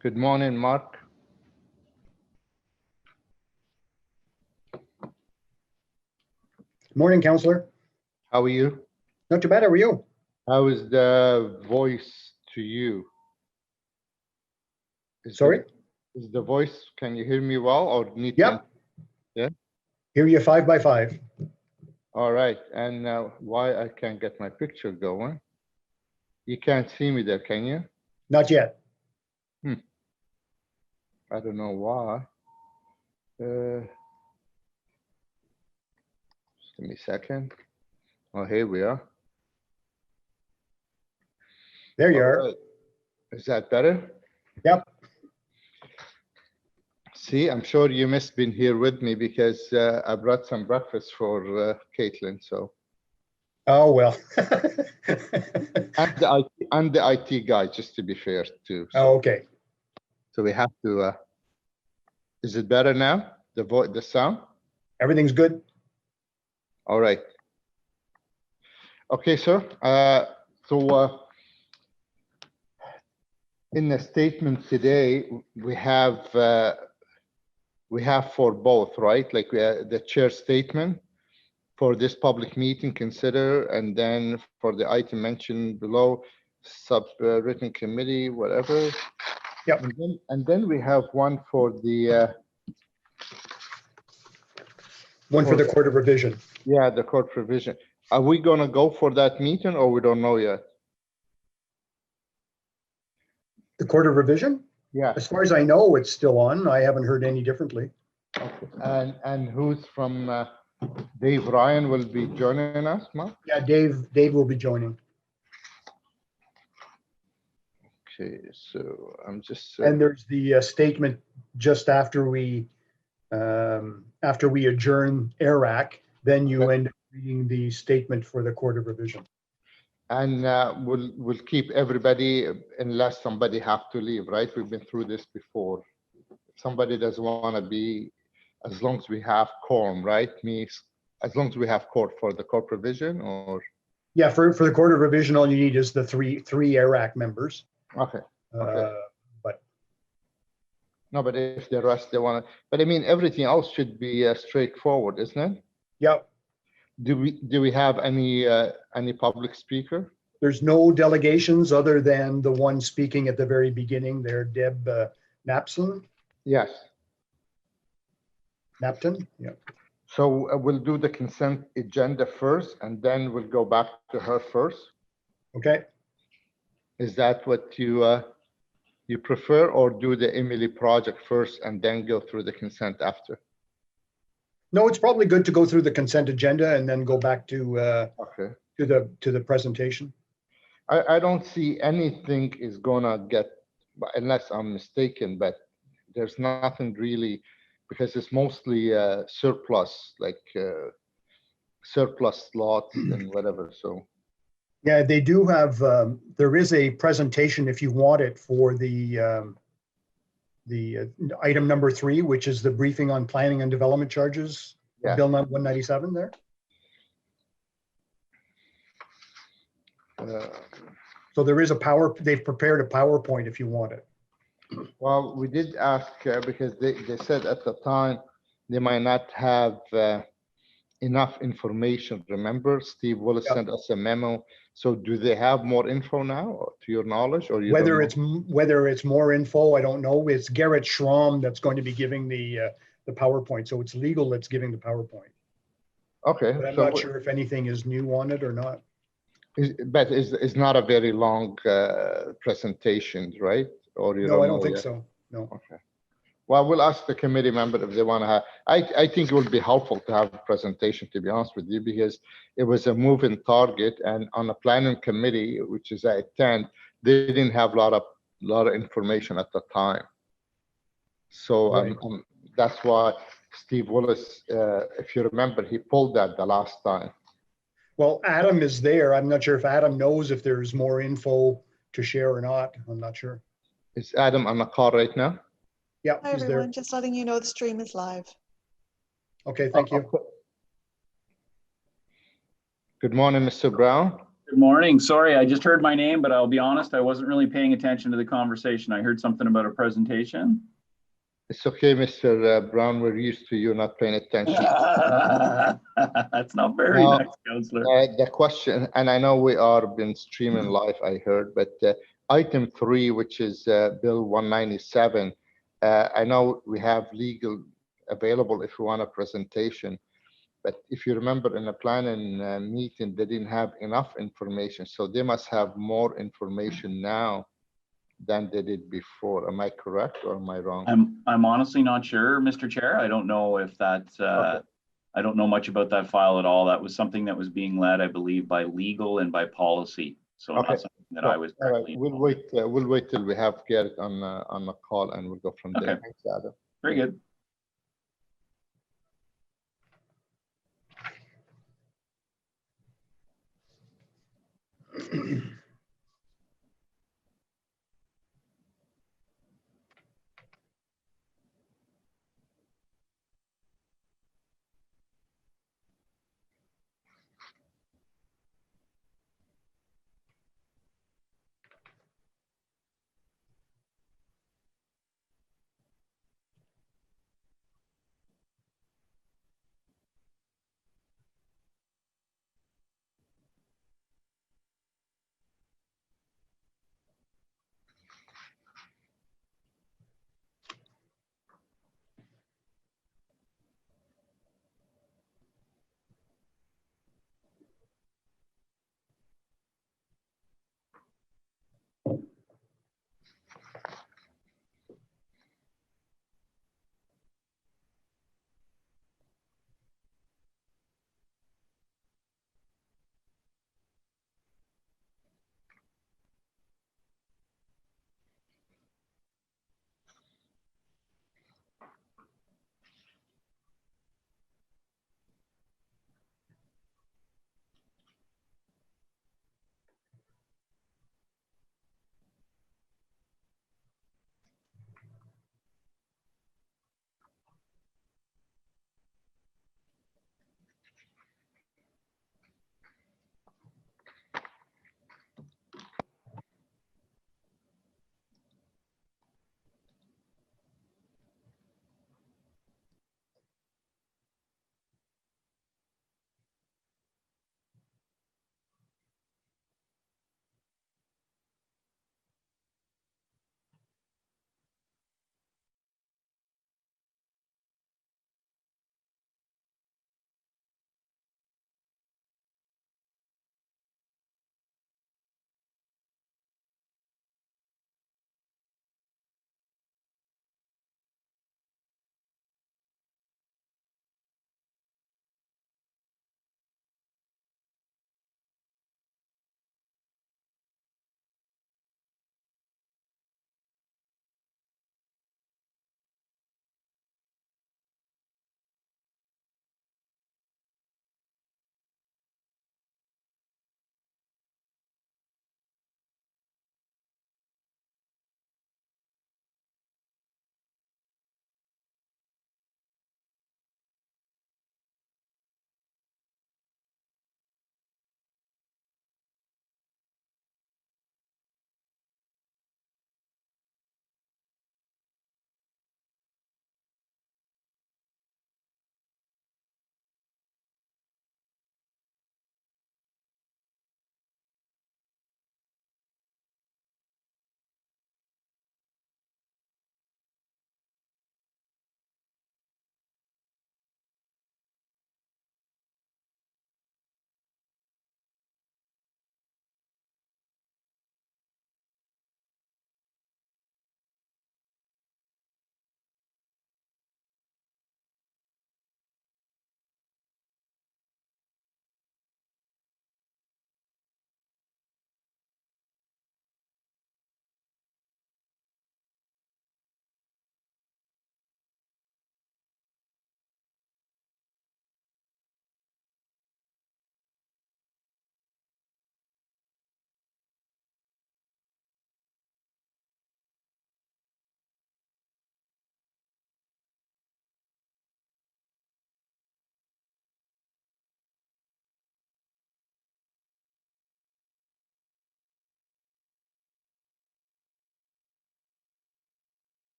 Good morning, Mark. Morning, Councillor. How are you? Not too bad. How are you? How is the voice to you? Sorry? Is the voice, can you hear me well or need Yep. Yeah? Hear you 5 by 5. All right. And why I can't get my picture going? You can't see me there, can you? Not yet. I don't know why. Just give me a second. Oh, here we are. There you All are. right. Is that better? Yep. See, I'm sure you must been here with me because I brought some breakfast for Caitlin. So Oh, well. I'm the IT guy, just to be fair too. So, Oh, okay. so we have to. Is it better now? The sound. Everything's good. All right. Okay, sir. In the statement today, we have for both, right? Like the chair statement for this public meeting, consider, and then for the item mentioned below, written committee, whatever. Yep. And then we have one for the. One for the Court of Revision. Yeah, the court provision. Are we gonna go for that meeting or we don't know yet? The Court of Revision? Yeah. As far as I know, it's still on. I haven't heard any differently. Okay. And who's from Dave Ryan will be joining us, Mark? Yeah, Dave will be joining. Okay, so I'm just. And there's the statement just after we adjourn AIRAC, then you end up reading the statement for the Court of Revision. And we'll keep everybody unless somebody have to leave, right? We've been through this before. If somebody doesn't want to be, as long as we have quorum, right? As long as we have court for the court provision, or. Yeah, for the Court of Revision, all you need is the three AIRAC members. Okay. Okay. But no, but if the rest they want to, but I mean everything else should be straightforward, isn't it? Yep. Do we have any public speaker? There's no delegations other than the one speaking at the very beginning there, Deb Napton. Yes. Napton. Yeah. So we'll do the consent agenda first, and then we'll go back to her first. Okay. Is that what you prefer, or do the Emily project first and then go through the consent after? No, it's probably good to go through the consent agenda and then go back to Okay. to the presentation. I don't see anything is gonna get, unless I'm mistaken, but there's nothing really, because it's mostly surplus, like surplus slots and whatever. So. Yeah, they do have. There is a presentation if you want it for the item number 3, which is the briefing on planning and development charges. Yeah. Bill 197 there. So there is they've prepared a PowerPoint if you want it. Well, we did ask because they said at the time they might not have enough information. Remember, Steve Willis sent us a memo. So do they have more info now, to your knowledge, or you whether it's more info, I don't know. It's Garrett Schramm that's going to be giving the PowerPoint. So it's legal that's giving the PowerPoint. Okay. But I'm not sure if anything is new on it or not. But it's not a very long presentation, right? Or you no, I don't think so. No. Okay. Well, we'll ask the committee member if they want to have. I think it would be helpful to have a presentation, to be honest with you, because it was a moving target, and on the planning committee, which is I attend, they didn't have a lot of information at the time. So right. That's why Steve Willis, if you remember, he pulled that the last time. Well, Adam is there. I'm not sure if Adam knows if there's more info to share or not. I'm not sure. Is Adam on the call right now? Yeah, hi everyone, there. Just letting you know the stream is live. Okay, thank you. Good morning, Mr. Brown. Good morning. Sorry, I just heard my name, but I'll be honest, I wasn't really paying attention to the conversation. I heard something about a presentation. It's okay, Mr. Brown, we're used to you not paying attention. That's not very No, nice, Counselor. The question, and I know we are been streaming live, I heard, but item 3, which is Bill 197, I know we have legal available if we want a presentation, but if you remember in the planning meeting, they didn't have enough information, so they must have more information now than they did before. Am I correct or am I wrong? I'm honestly not sure, Mr. Chair. I don't know if that's, Okay. I don't know much about that file at all. That was something that was being led, I believe, by legal and by policy. So Okay. not something that I was All right, directly we'll wait till we have Garrett on the call and we'll go from there. Okay. Thanks, Adam. Very good.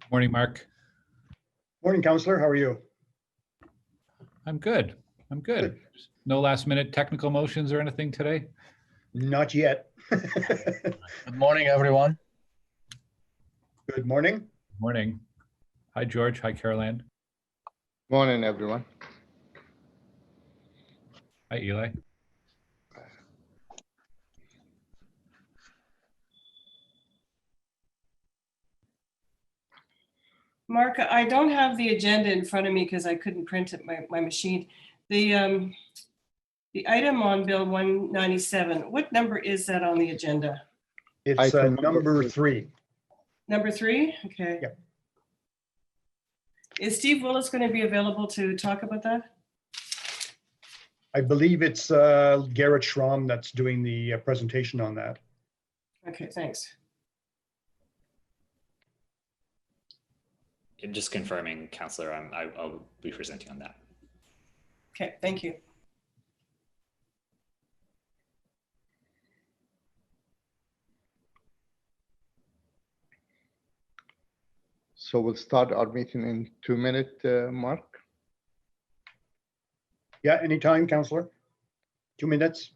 Morning, Mark. Morning, Counselor. How are you? I'm good. I'm good. No last minute technical motions or anything today? Not yet. Good morning, everyone. Good morning. Morning. Hi, George. Hi, Caroline. Morning, everyone. Hi, Eli. Mark, I don't have the agenda in front of me because I couldn't print it, my machine. The item on Bill 197, what number is that on the agenda? It's Item number 3. Number 3? Okay. Yep. Is Steve Willis going to be available to talk about that? I believe it's Garrett Schramm that's doing the presentation on that. Okay, thanks. Just confirming, Counselor, I'll be presenting on that. Okay, thank you. So we'll start our meeting in 2 minutes, Mark. Yeah, anytime, Counselor. 2 minutes.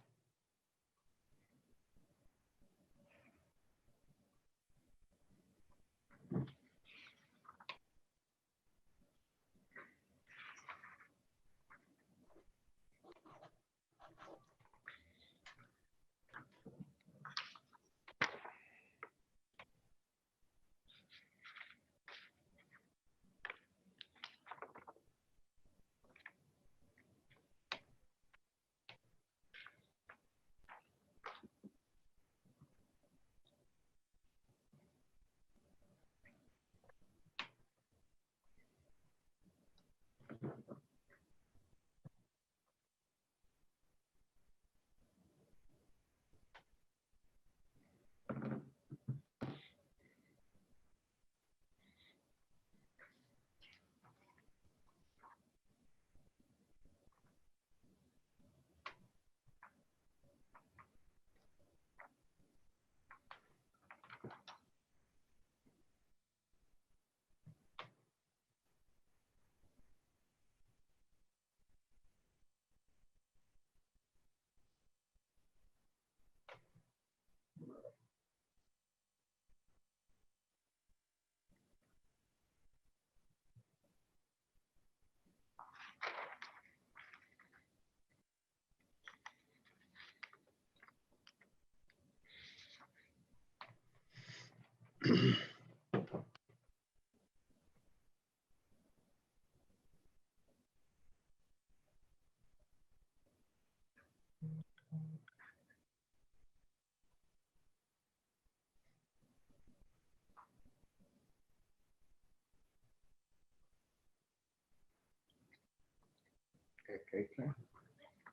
Okay.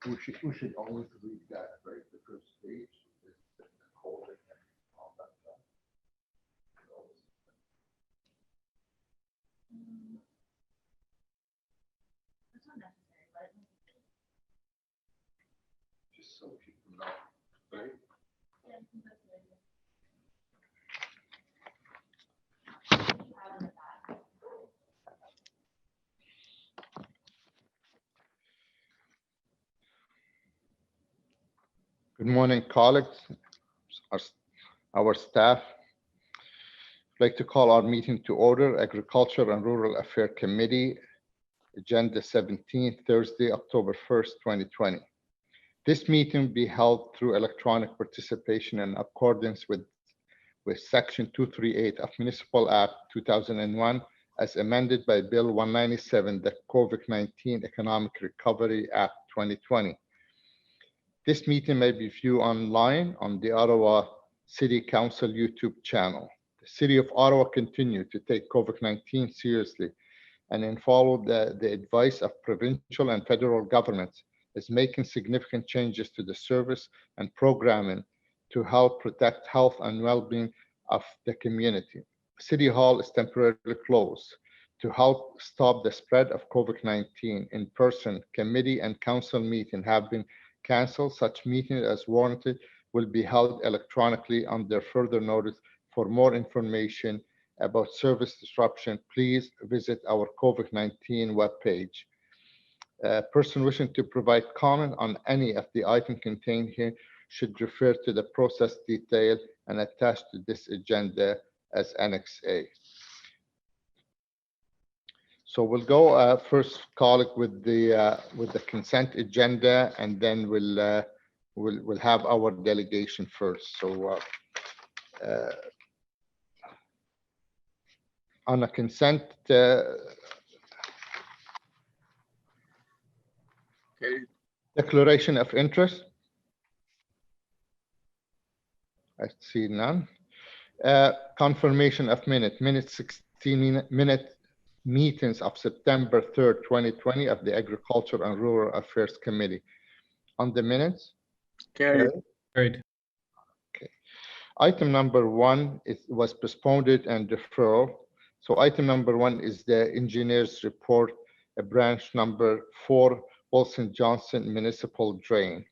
We should always read that, right? The first page is the code and all that stuff. Just so people know, right? Good morning, colleagues, our staff. I'd like to call our meeting to order. Agriculture and Rural Affairs Committee, Agenda 17, Thursday, October 1st, 2020. This meeting will be held through electronic participation in accordance with Section 238 of Municipal Act 2001 as amended by Bill 197, the COVID-19 Economic Recovery Act 2020. This meeting may be viewed online on the Ottawa City Council YouTube channel. The City of Ottawa continues to take COVID-19 seriously and follow the advice of provincial and federal governments is making significant changes to the service and programming to help protect health and well-being of the community. City Hall is temporarily closed to help stop the spread of COVID-19. In-person committee and council meeting have been canceled. Such meetings as warranted will be held electronically under further notice. For more information about service disruption, please visit our COVID-19 webpage. Person wishing to provide comment on any of the items contained here should refer to the process detail and attached to this agenda as Annex A. So we'll go first, colleague, with the consent agenda, and then we'll have our delegation first. So on a consent, declaration of interest. I see none. Confirmation of minutes 16 minute meetings of September 3rd, 2020 of the Agriculture and Rural Affairs Committee. On the minutes? Carried. Carried. Okay. Item number 1 was postponed and deferral. So item number 1 is the engineer's report, branch number 4, Wilson Johnson Municipal Drain.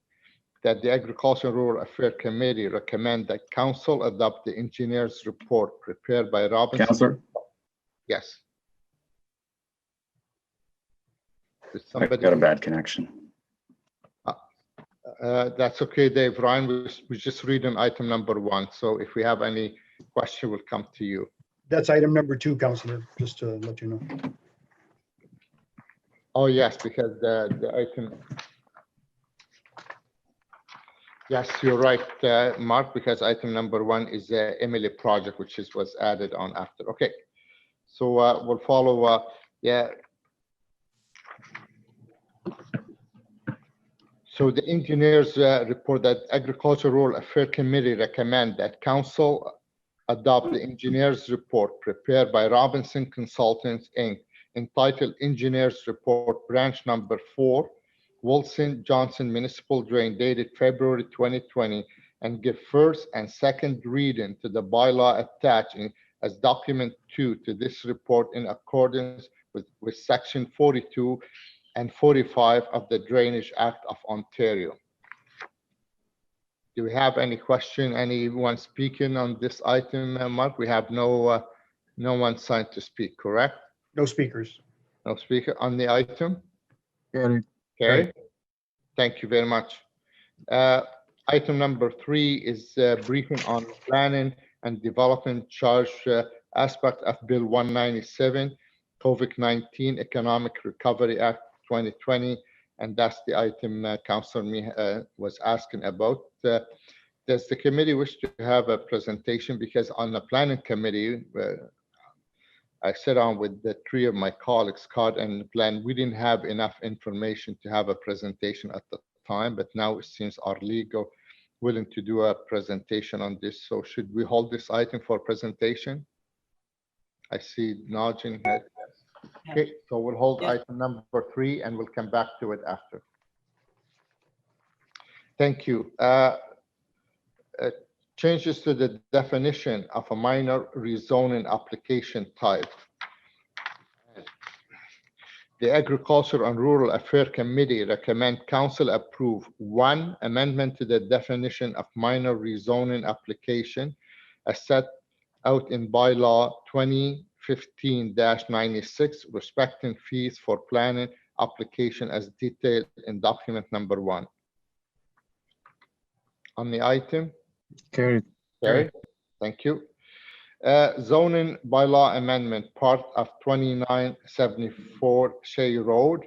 That the Agriculture and Rural Affairs Committee recommend that council adopt the engineer's report prepared by Robinson. Councillor, Yes. Did I somebody? got a bad connection. That's okay, Dave. Ryan, we just reading item number 1. So if we have any question, we'll come to you. That's item number 2, Councillor, just to let you know. Oh, yes, because the item. Yes, you're right, Mark, because item number 1 is the Emily project, which was added on after. Okay. So we'll follow, yeah. So the engineers report that Agriculture Rural Affairs Committee recommend that council adopt the engineers report prepared by Robinson Consultants, Inc., entitled Engineers Report, branch number 4, Wilson Johnson Municipal Drain, dated February 2020, and give first and second reading to the bylaw attached as document 2 to this report in accordance with section 42 and 45 of the Drainage Act of Ontario. Do we have any question? Anyone speaking on this item, Mark? We have no one signed to speak, correct? No speakers. No speaker on the item? Carried. Okay. Thank you very much. Item number 3 is briefing on planning and development charge aspect of Bill 197, COVID-19 Economic Recovery Act 2020, and that's the item Councillor was asking about. Does the committee wish to have a presentation? Because on the planning committee, I sat on with the 3 of my colleagues, Carton and Glenn. We didn't have enough information to have a presentation at the time, but now it seems our legal willing to do a presentation on this. So should we hold this item for presentation? I see nodding head. Okay, so we'll hold item number 3 and we'll come back to it after. Thank you. Changes to the definition of a minor rezoning application type. The Agriculture and Rural Affairs Committee recommend council approve 1 amendment to the definition of minor rezoning application as set out in bylaw 2015-96 respecting fees for planning application as detailed in document number 1. On the item? Carried. Okay, thank you. Zoning bylaw amendment, part of 2974 Shea Road.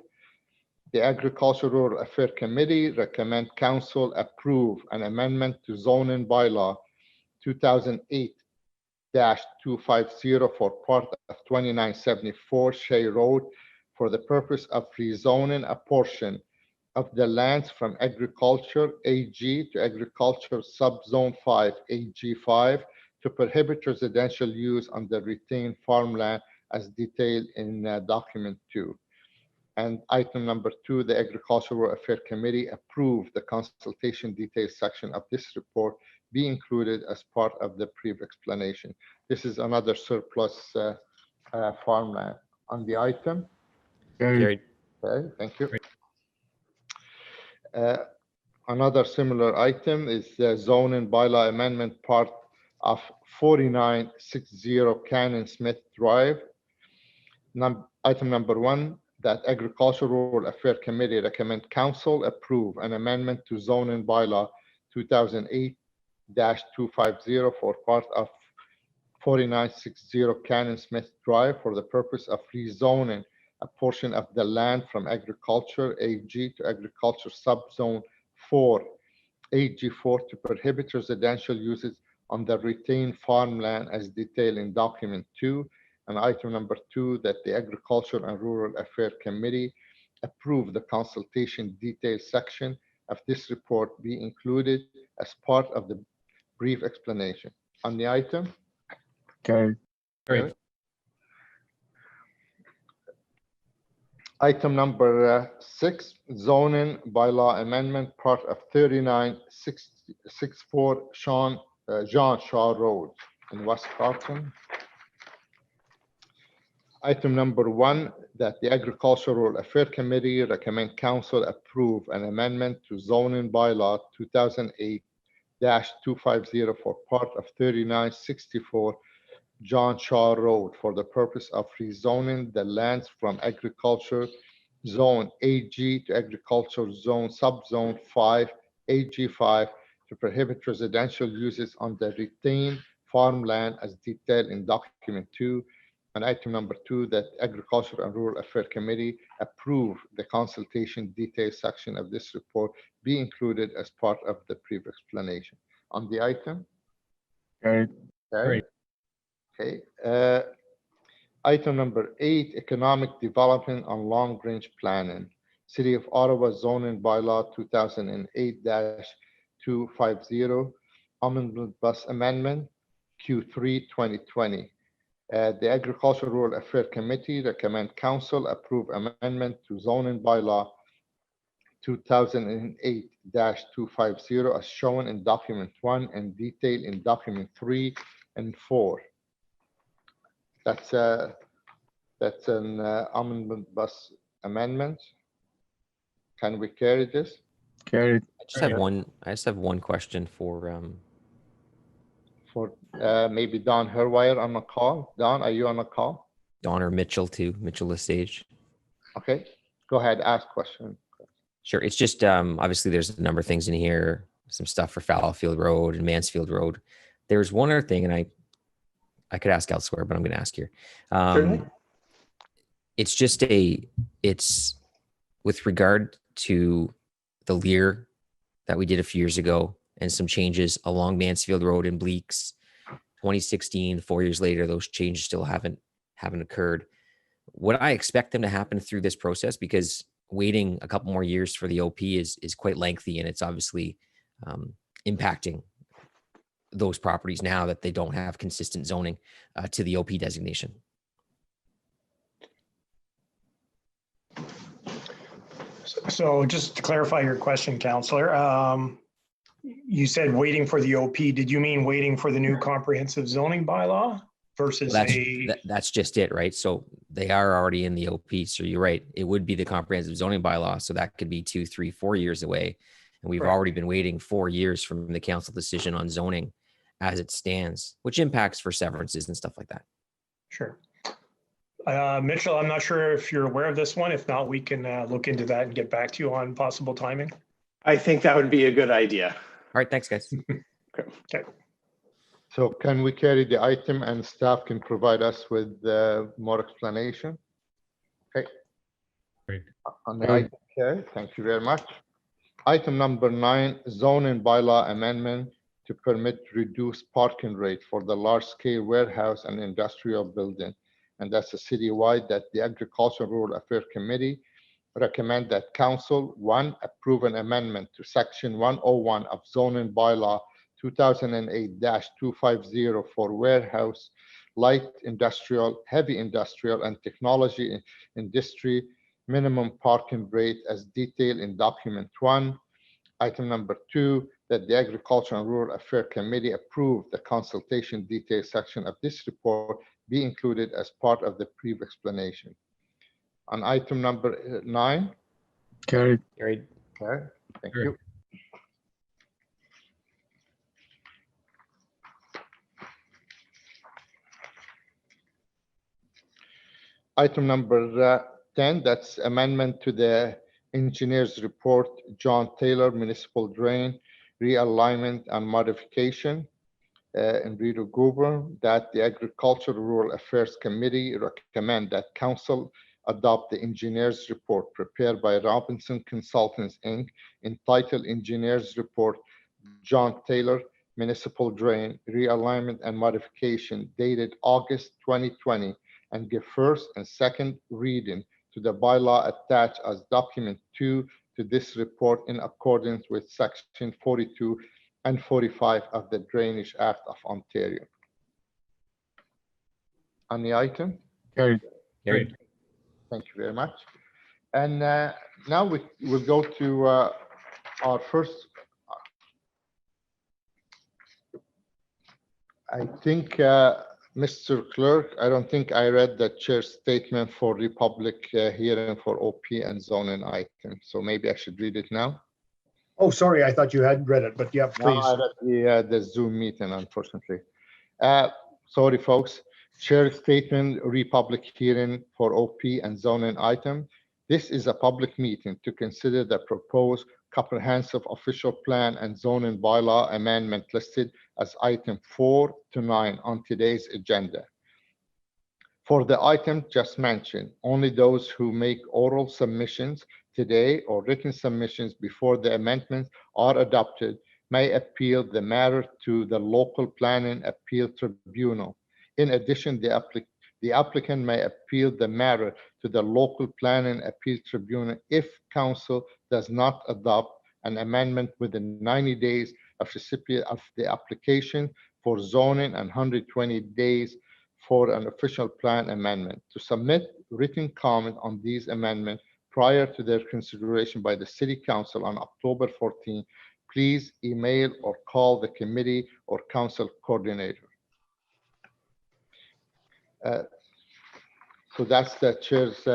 The Agricultural Rural Affairs Committee recommend council approve an amendment to zoning bylaw 2008-250 for part of 2974 Shea Road for the purpose of rezoning a portion of the lands from agriculture AG to agriculture subzone 5 AG5 to prohibit residential use on the retained farmland as detailed in document 2. And item number 2, the Agricultural Affairs Committee approved the consultation details section of this report be included as part of the brief explanation. This is another surplus farmland. On the item? Carried. Okay, thank you. Another similar item is the zoning bylaw amendment, part of 4960 Cannon Smith Drive. Item number 1, that Agricultural Affairs Committee recommend council approve an amendment to zoning bylaw 2008-250 for part of 4960 Cannon Smith Drive for the purpose of rezoning a portion of the land from agriculture AG to agriculture subzone 4 AG4 to prohibit residential uses on the retained farmland as detailed in document 2. And item number 2, that the Agriculture and Rural Affairs Committee approve the consultation detail section of this report be included as part of the brief explanation. On the item? Carried. Carried. Item number 6, zoning bylaw amendment, part of 3964 Johnshaw Road in West Carton. Item number 1, that the Agricultural Affairs Committee recommend council approve an amendment to zoning bylaw 2008-250 for part of 3964 Johnshaw Road for the purpose of rezoning the lands from agriculture zone AG to agriculture zone subzone 5 AG5 to prohibit residential uses on the retained farmland as detailed in document 2. And item number 2, that Agriculture and Rural Affairs Committee approve the consultation detail section of this report be included as part of the brief explanation. On the item? Carried. Okay. Okay. Item number 8, economic development on long-range planning. City of Ottawa zoning bylaw 2008-250, omnibus amendment, Q3 2020. The Agricultural Rural Affairs Committee recommend council approve amendment to zoning bylaw 2008-250 as shown in document 1 and detailed in document 3 and 4. That's an omnibus amendment. Can we carry this? Carried. I just have one question for Maybe Don Herwire on the call. Don, are you on the call? Don or Mitchell too, Mitchell Lestage. Okay, go ahead, ask question. Sure. It's just obviously there's a number of things in here, some stuff for Fallowfield Road and Mansfield Road. There's one other thing, and I could ask elsewhere, but I'm going to ask here. It's just it's with regard to the Lear that we did a few years ago and some changes along Mansfield Road in Bleaks, 2016, 4 years later, those changes still haven't occurred. Would I expect them to happen through this process? Because waiting a couple more years for the OP is quite lengthy, and it's obviously impacting those properties now that they don't have consistent zoning to the OP designation. So just to clarify your question, Councillor, you said waiting for the OP. Did you mean waiting for the new comprehensive zoning bylaw versus that's just it, right? So they are already in the OP. So you're right. It would be the comprehensive zoning bylaw. So that could be 2, 3, 4 years away. And we've already been waiting 4 years from the council decision on zoning as it stands, which impacts for severances and stuff like that. Sure. Mitchell, I'm not sure if you're aware of this one. If not, we can look into that and get back to you on possible timing. I think that would be a good idea. All right. Thanks, guys. Okay. So can we carry the item and staff can provide us with more explanation? Okay. Great. On the item, okay, thank you very much. Item number 9, zoning bylaw amendment to permit reduced parking rate for the large-scale warehouse and industrial building. And that's a citywide that the Agricultural Rural Affairs Committee recommend that council, 1, approve an amendment to section 101 of zoning bylaw 2008-250 for warehouse, light industrial, heavy industrial, and technology industry minimum parking rate as detailed in document 1. Item number 2, that the Agriculture and Rural Affairs Committee approve the consultation detail section of this report be included as part of the brief explanation. On item number 9. Carried. Carried. Okay, thank you. item number 10, that's amendment to the engineer's report, John Taylor, municipal drain, realignment and modification. In Rito Goober, that the Agricultural Rural Affairs Committee recommend that council adopt the engineer's report prepared by Robinson Consultants, Inc., entitled Engineer's Report, John Taylor, Municipal Drain, Realignment and Modification, dated August 2020, and give first and second reading to the bylaw attached as document 2 to this report in accordance with section 42 and 45 of the Drainage Act of Ontario. On the item? carried, Carried. Thank you very much. And now we will go to our first. I think, Mr. Clerk, I don't think I read the chair's statement for the public hearing for OP and zoning item. So maybe I should read it now. Oh, sorry, I thought you had read it, but yeah, No, please. I read the Zoom meeting, unfortunately. Sorry, folks. Chair statement, republic hearing for OP and zoning item. This is a public meeting to consider the proposed comprehensive official plan and zoning bylaw amendment listed as item 4 to 9 on today's agenda. For the item just mentioned, only those who make oral submissions today or written submissions before the amendments are adopted may appeal the matter to the local planning appeal tribunal. In addition, the applicant may appeal the matter to the local planning appeal tribunal if council does not adopt an amendment within 90 days of recipient of the application for zoning and 120 days for an official plan amendment. To submit written comment on these amendments prior to their consideration by the City Council on October 14, please email or call the committee or council coordinator. So that's the chair's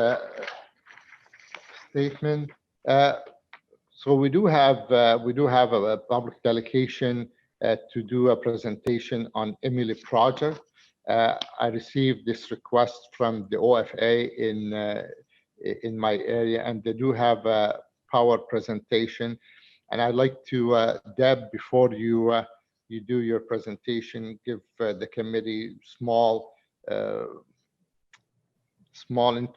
statement. So we do have a public delegation to do a presentation on Emily project. I received this request from the OFA in my area, and they do have a power presentation. And I'd like to, Deb, before you do your presentation, give the committee small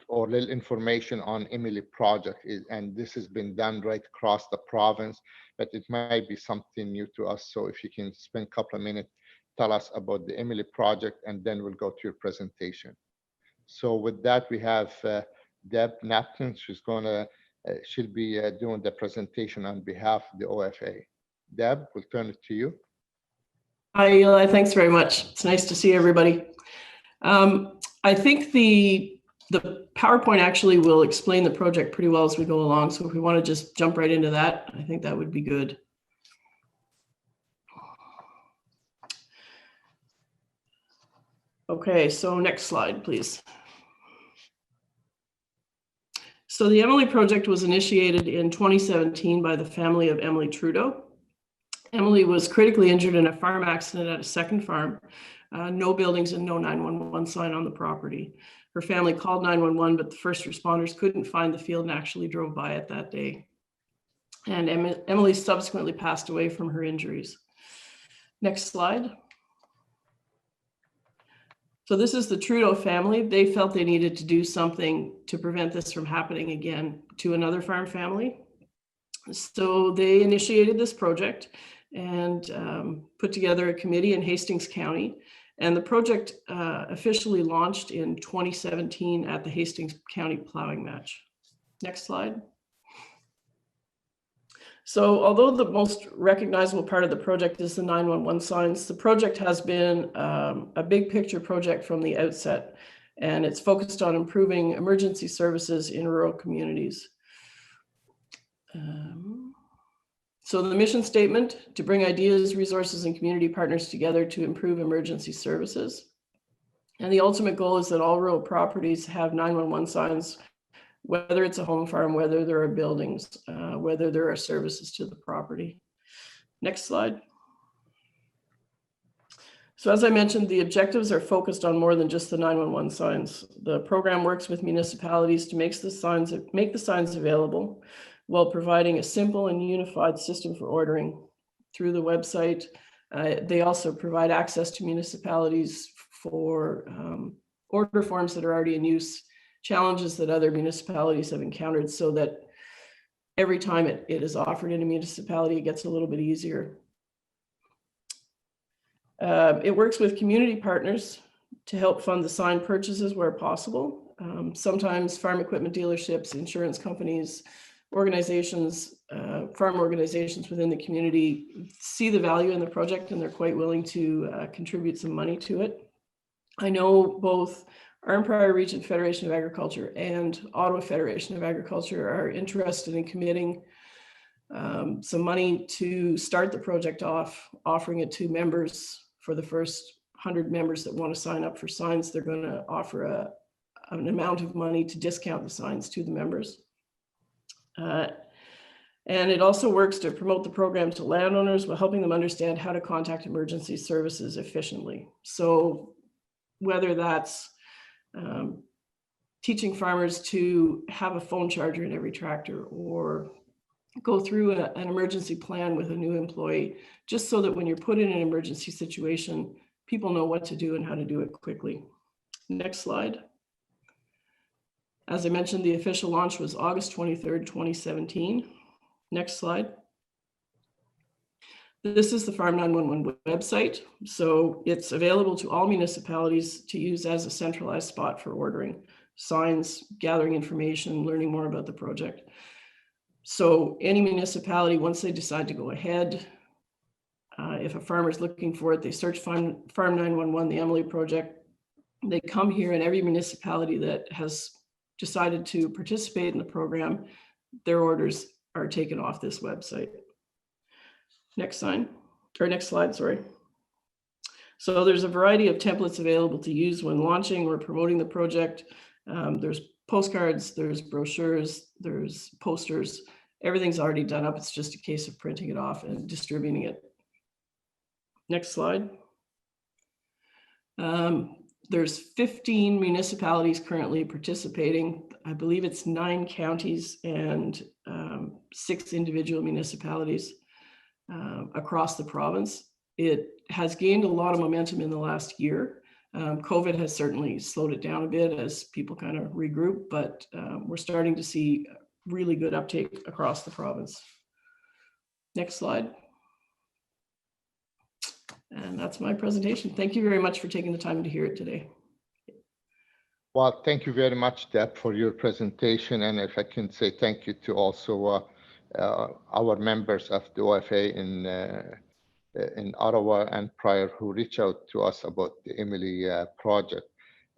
or little information on Emily project. And this has been done right across the province, but it might be something new to us. So if you can spend a couple of minutes, tell us about the Emily project, and then we'll go to your presentation. So with that, we have Deb Napton. She'll be doing the presentation on behalf of the OFA. Deb, we'll turn it to you. Hi, Eli. Thanks very much. It's nice to see everybody. I think the PowerPoint actually will explain the project pretty well as we go along. So if we want to just jump right into that, I think that would be good. Okay, so next slide, please. So the Emily project was initiated in 2017 by the family of Emily Trudeau. Emily was critically injured in a farm accident at a second farm. No buildings and no 911 sign on the property. Her family called 911, but the first responders couldn't find the field and actually drove by it that day. And Emily subsequently passed away from her injuries. Next slide. So this is the Trudeau family. They felt they needed to do something to prevent this from happening again to another farm family. So they initiated this project and put together a committee in Hastings County. And the project officially launched in 2017 at the Hastings County Plowing Match. Next slide. So although the most recognizable part of the project is the 911 signs, the project has been a big picture project from the outset, and it's focused on improving emergency services in rural communities. So the mission statement: to bring ideas, resources, and community partners together to improve emergency services. And the ultimate goal is that all rural properties have 911 signs, whether it's a home farm, whether there are buildings, whether there are services to the property. Next slide. So as I mentioned, the objectives are focused on more than just the 911 signs. The program works with municipalities to make the signs available while providing a simple and unified system for ordering through the website. They also provide access to municipalities for order forms that are already in use, challenges that other municipalities have encountered, so that every time it is offered in a municipality, it gets a little bit easier. It works with community partners to help fund the sign purchases where possible. Sometimes farm equipment dealerships, insurance companies, organizations, farm organizations within the community see the value in the project, and they're quite willing to contribute some money to it. I know both our Empire Region Federation of Agriculture and Ottawa Federation of Agriculture are interested in committing some money to start the project off, offering it to members. For the first 100 members that want to sign up for signs, they're going to offer an amount of money to discount the signs to the members. And it also works to promote the program to landowners while helping them understand how to contact emergency services efficiently. So whether that's teaching farmers to have a phone charger in every tractor, or go through an emergency plan with a new employee, just so that when you're put in an emergency situation, people know what to do and how to do it quickly. Next slide. As I mentioned, the official launch was August 23rd, 2017. Next slide. This is the Farm 911 website. So it's available to all municipalities to use as a centralized spot for ordering signs, gathering information, learning more about the project. So any municipality, once they decide to go ahead, if a farmer is looking for it, they search Farm 911, the Emily project. They come here, and every municipality that has decided to participate in the program, their orders are taken off this website. Next slide, sorry. So there's a variety of templates available to use when launching or promoting the project. There's postcards, there's brochures, there's posters. Everything's already done up. It's just a case of printing it off and distributing it. Next slide. There's 15 municipalities currently participating. I believe it's 9 counties and 6 individual municipalities across the province. It has gained a lot of momentum in the last year. COVID has certainly slowed it down a bit as people kind of regroup, but we're starting to see really good uptake across the province. Next slide. And that's my presentation. Thank you very much for taking the time to hear it today. Well, thank you very much, Deb, for your presentation. And if I can say thank you to also our members of the OFA in Ottawa and prior who reached out to us about the Emily project.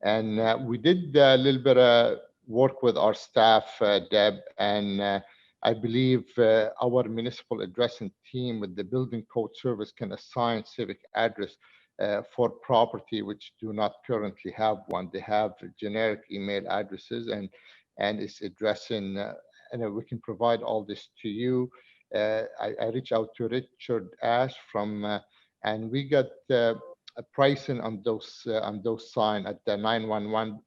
And we did a little bit of work with our staff, Deb, and I believe our municipal addressing team with the building code service can assign civic address for property which do not currently have one. They have generic email addresses and it's addressing, and we can provide all this to you. I reached out to Richard Ash from, and we got a pricing on those sign at the 911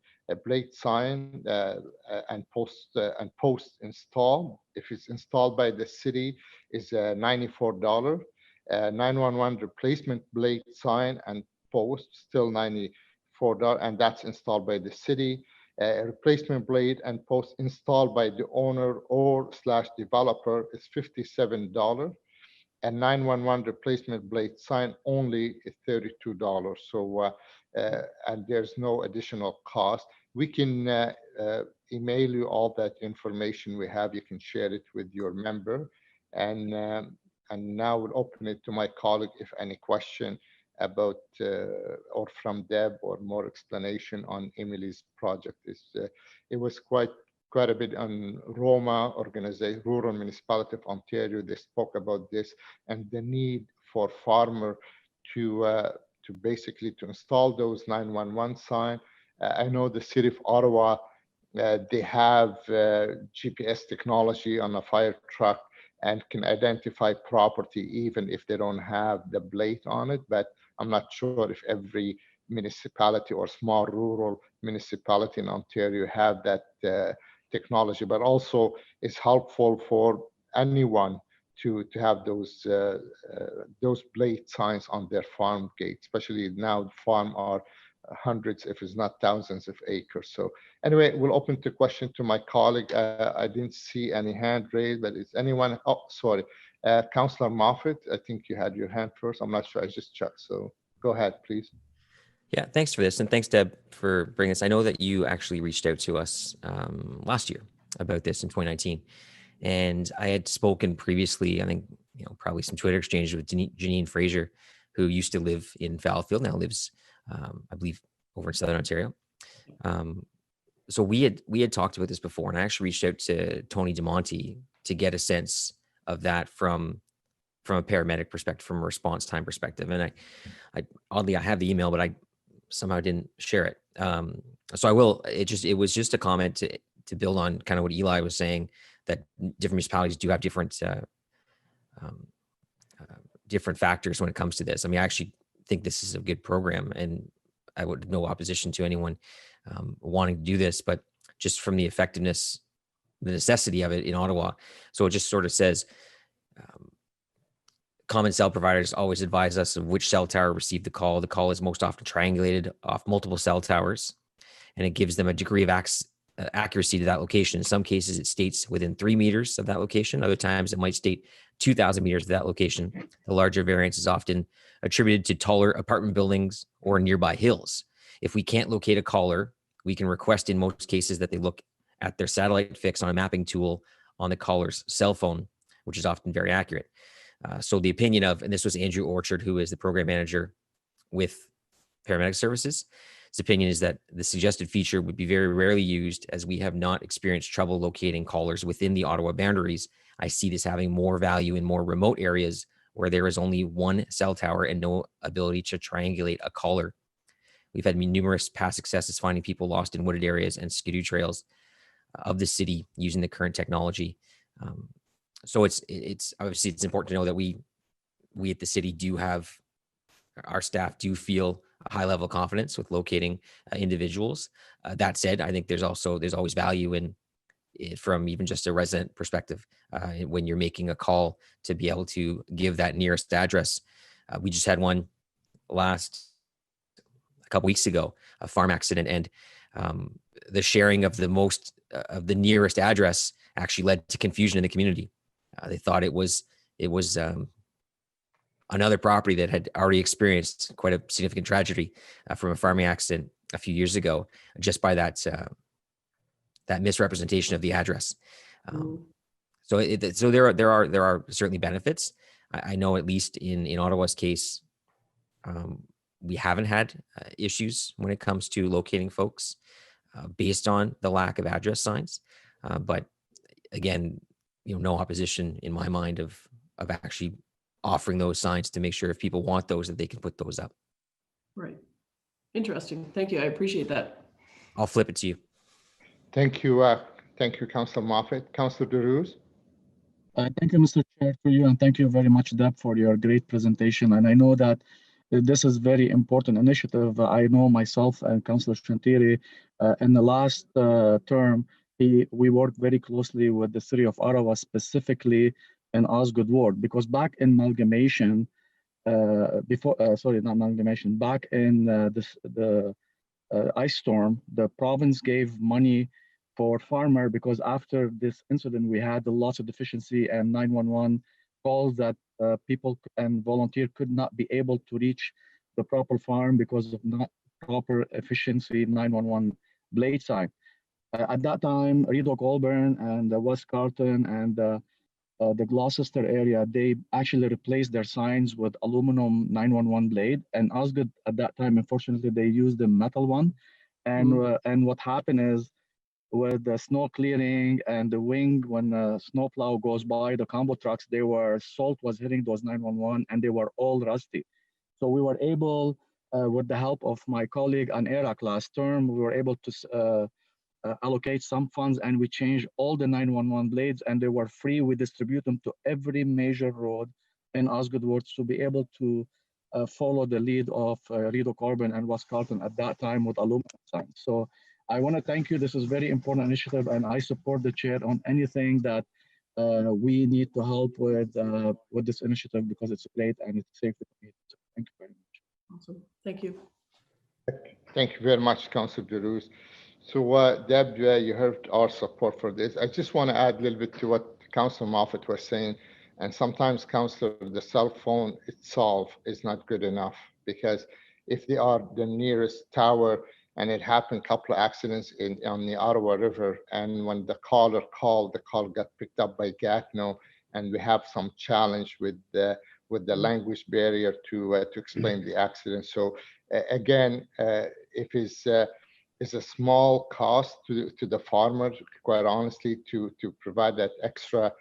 plate sign and post install. If it's installed by the city, is $94. 911 replacement blade sign and post still $94, and that's installed by the city. Replacement blade and post installed by the owner or / developer is $57, and 911 replacement blade sign only is $32. So and there's no additional cost. We can email you all that information we have. You can share it with your member, and now we'll open it to my colleague if any question about or from Deb or more explanation on Emily's project. It was quite a bit on Roma organization, rural municipality of Ontario. They spoke about this and the need for farmer to basically to install those 911 sign. I know the city of Ottawa, they have GPS technology on a fire truck and can identify property even if they don't have the blade on it. But I'm not sure if every municipality or small rural municipality in Ontario have that technology, but also it's helpful for anyone to have those blade signs on their farm gate, especially now the farm are hundreds, if it's not thousands of acres. So anyway, we'll open the question to my colleague. I didn't see any hand raised, but is anyone, oh, sorry. Councillor Moffat, I think you had your hand first. I'm not sure, I just checked. So go ahead, please. Yeah, thanks for this. And thanks, Deb, for bringing this. I know that you actually reached out to us last year about this in 2019. And I had spoken previously, I think, probably some Twitter exchanges with Janine Fraser, who used to live in Fallowfield, now lives, I believe, over in Southern Ontario. So we had talked about this before, and I actually reached out to Tony DeMonte to get a sense of that from a paramedic perspective, from a response time perspective. And I oddly, I have the email, but I somehow didn't share it. So I will. It was just a comment to build on kind of what Eli was saying, that different municipalities do have different different factors when it comes to this. I mean, I actually think this is a good program, and I would have no opposition to anyone wanting to do this, but just from the effectiveness, the necessity of it in Ottawa. So it just sort of says, common cell providers always advise us of which cell tower received the call. The call is most often triangulated off multiple cell towers, and it gives them a degree of accuracy to that location. In some cases, it states within 3 meters of that location. Other times, it might state 2,000 meters of that location. The larger variance is often attributed to taller apartment buildings or nearby hills. If we can't locate a caller, we can request in most cases that they look at their satellite fix on a mapping tool on the caller's cell phone, which is often very accurate. So the opinion of, and this was Andrew Orchard, who is the program manager with Paramedic Services, his opinion is that the suggested feature would be very rarely used, as we have not experienced trouble locating callers within the Ottawa boundaries. I see this having more value in more remote areas where there is only one cell tower and no ability to triangulate a caller. We've had numerous past successes finding people lost in wooded areas and skidoo trails of the city using the current technology. So it's obviously it's important to know that we at the city do have, our staff do feel a high level of confidence with locating individuals. That said, I think there's always value in it from even just a resident perspective when you're making a call to be able to give that nearest address. We just had one a couple weeks ago, a farm accident, and the sharing of the nearest address actually led to confusion in the community. They thought it was another property that had already experienced quite a significant tragedy from a farming accident a few years ago, just by that misrepresentation of the address. So there are certainly benefits. I know, at least in Ottawa's case, we haven't had issues when it comes to locating folks based on the lack of address signs. But again, no opposition in my mind of actually offering those signs to make sure if people want those, that they can put those up. Right. Interesting. Thank you. I appreciate that. I'll flip it to you. Thank you, Councillor Moffat. Councillor DeRose. Thank you, Mr. Chair, for you, and thank you very much, Deb, for your great presentation. And I know that this is very important initiative. I know myself and Councillor Shantiri, in the last term, we worked very closely with the city of Ottawa, specifically in Osgood Ward, because back in amalgamation, back in the ice storm, the province gave money for farmer, because after this incident, we had a lots of deficiency and 911 calls that people and volunteer could not be able to reach the proper farm because of not proper efficiency 911 blade sign. At that time, Rideau Colburn and West Carton and the Gloucester area, they actually replaced their signs with aluminum 911 blade. And Osgood at that time, unfortunately, they used the metal one. And what happened is, with the snow clearing and the wing, when the snow plow goes by, the combo trucks, salt was hitting those 911 and they were all rusty. So we were able, with the help of my colleague on ERAC last term, we were able to allocate some funds, and we changed all the 911 blades, and they were free. We distribute them to every major road in Osgood Ward to be able to follow the lead of Rideau Corbin and West Carton at that time with aluminum signs. So I want to thank you. This is a very important initiative, and I support the chair on anything that we need to help with this initiative because it's great and it's safe for me. So thank you very much. Awesome. Thank you. Thank you very much, Councilor Derues. So Deb, you heard our support for this. I just want to add a little bit to what Councilor Moffat was saying. And sometimes, Councilor, the cell phone itself is not good enough, because if they are the nearest tower, and it happened a couple of accidents on the Ottawa River, and when the caller called, the call got picked up by Gatineau, and we have some challenge with the language barrier to explain the accident. So again, if it's a small cost to the farmer, quite honestly, to provide that extra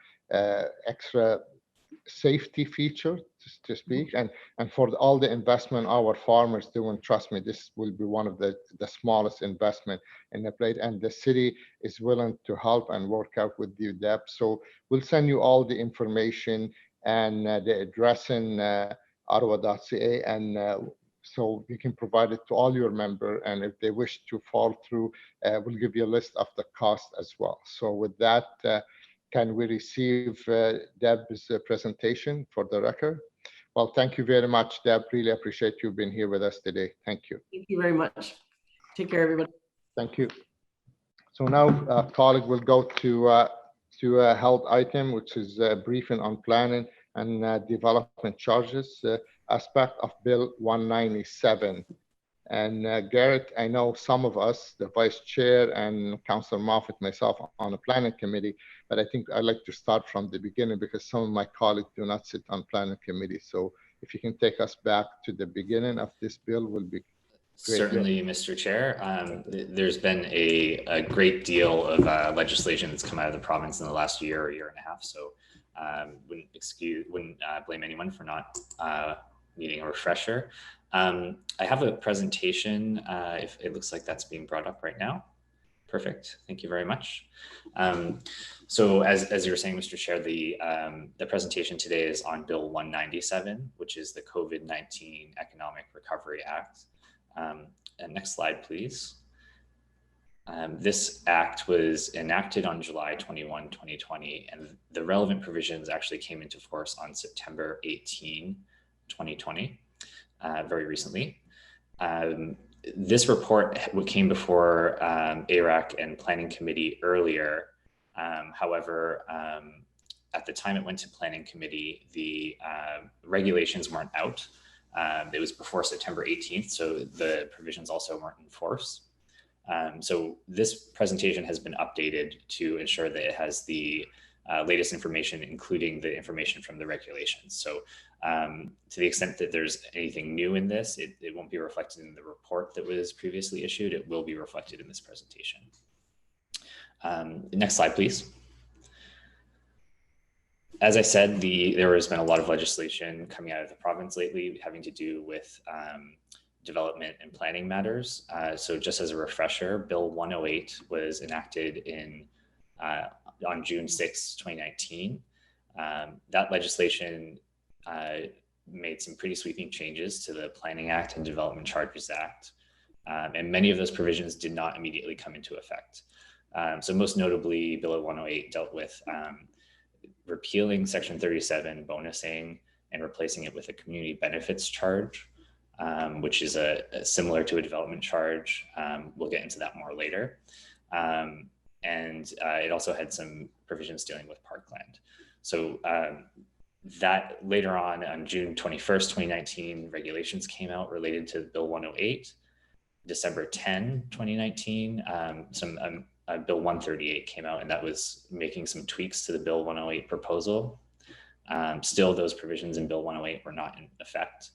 safety feature, to speak, and for all the investment our farmers do, and trust me, this will be one of the smallest investment in the plate, and the city is willing to help and work out with you, Deb. So we'll send you all the information and the address in ottawa.ca, and so you can provide it to all your members, and if they wish to follow through, we'll give you a list of the cost as well. So with that, can we receive Deb's presentation for the record? Well, thank you very much, Deb. Really appreciate you being here with us today. Thank you. Thank you very much. Take care, everybody. Thank you. So now, colleague, will go to a health item, which is a briefing on planning and development charges aspect of Bill 197. And Garrett, I know some of us, the vice chair and Councilor Moffat, myself, on the planning committee, but I think I'd like to start from the beginning because some of my colleagues do not sit on planning committee. So if you can take us back to the beginning of this bill, will be great. Certainly, Mr. Chair. There's been a great deal of legislation that's come out of the province in the last year or year and a half. So wouldn't blame anyone for not needing a refresher. I have a presentation, if it looks like that's being brought up right now. Perfect, thank you very much. So as you were saying, Mr. Chair, the presentation today is on Bill 197, which is the COVID-19 Economic Recovery Act. And next slide, please. This act was enacted on July 21, 2020, and the relevant provisions actually came into force on September 18, 2020. Very recently. This report came before ARAC and Planning Committee earlier. However, at the time it went to Planning Committee, the regulations weren't out. It was before September 18th, so the provisions also weren't in force. So this presentation has been updated to ensure that it has the latest information, including the information from the regulations. So to the extent that there's anything new in this, it won't be reflected in the report that was previously issued. It will be reflected in this presentation. Next slide, please. As I said, there has been a lot of legislation coming out of the province lately having to do with development and planning matters. So just as a refresher, Bill 108 was enacted on June 6, 2019. That legislation made some pretty sweeping changes to the Planning Act and Development Charges Act. And many of those provisions did not immediately come into effect. So most notably, Bill 108 dealt with repealing Section 37 bonusing and replacing it with a community benefits charge, which is similar to a development charge. We'll get into that more later. And it also had some provisions dealing with parkland. So that later on June 21st, 2019, regulations came out related to Bill 108. December 10, 2019, Bill 138 came out, and that was making some tweaks to the Bill 108 proposal. Still, those provisions in Bill 108 were not in effect.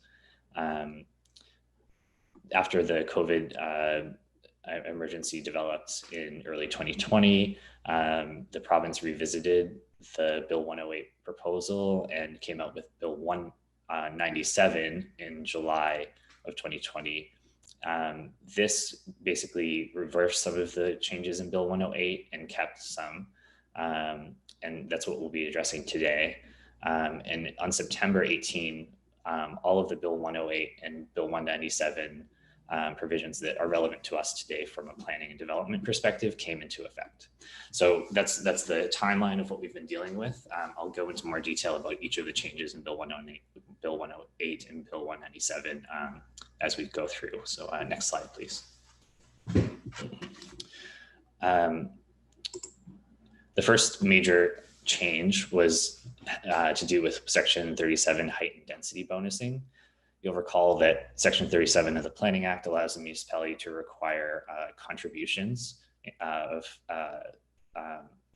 After the COVID emergency developed in early 2020, the province revisited the Bill 108 proposal and came out with Bill 197 in July of 2020. This basically reversed some of the changes in Bill 108 and kept some, and that's what we'll be addressing today. And on September 18, all of the Bill 108 and Bill 197 provisions that are relevant to us today from a planning and development perspective came into effect. So that's the timeline of what we've been dealing with. I'll go into more detail about each of the changes in Bill 108, and Bill 197 as we go through. So next slide, please. The first major change was to do with Section 37 height and density bonusing. You'll recall that Section 37 of the Planning Act allows the municipality to require contributions of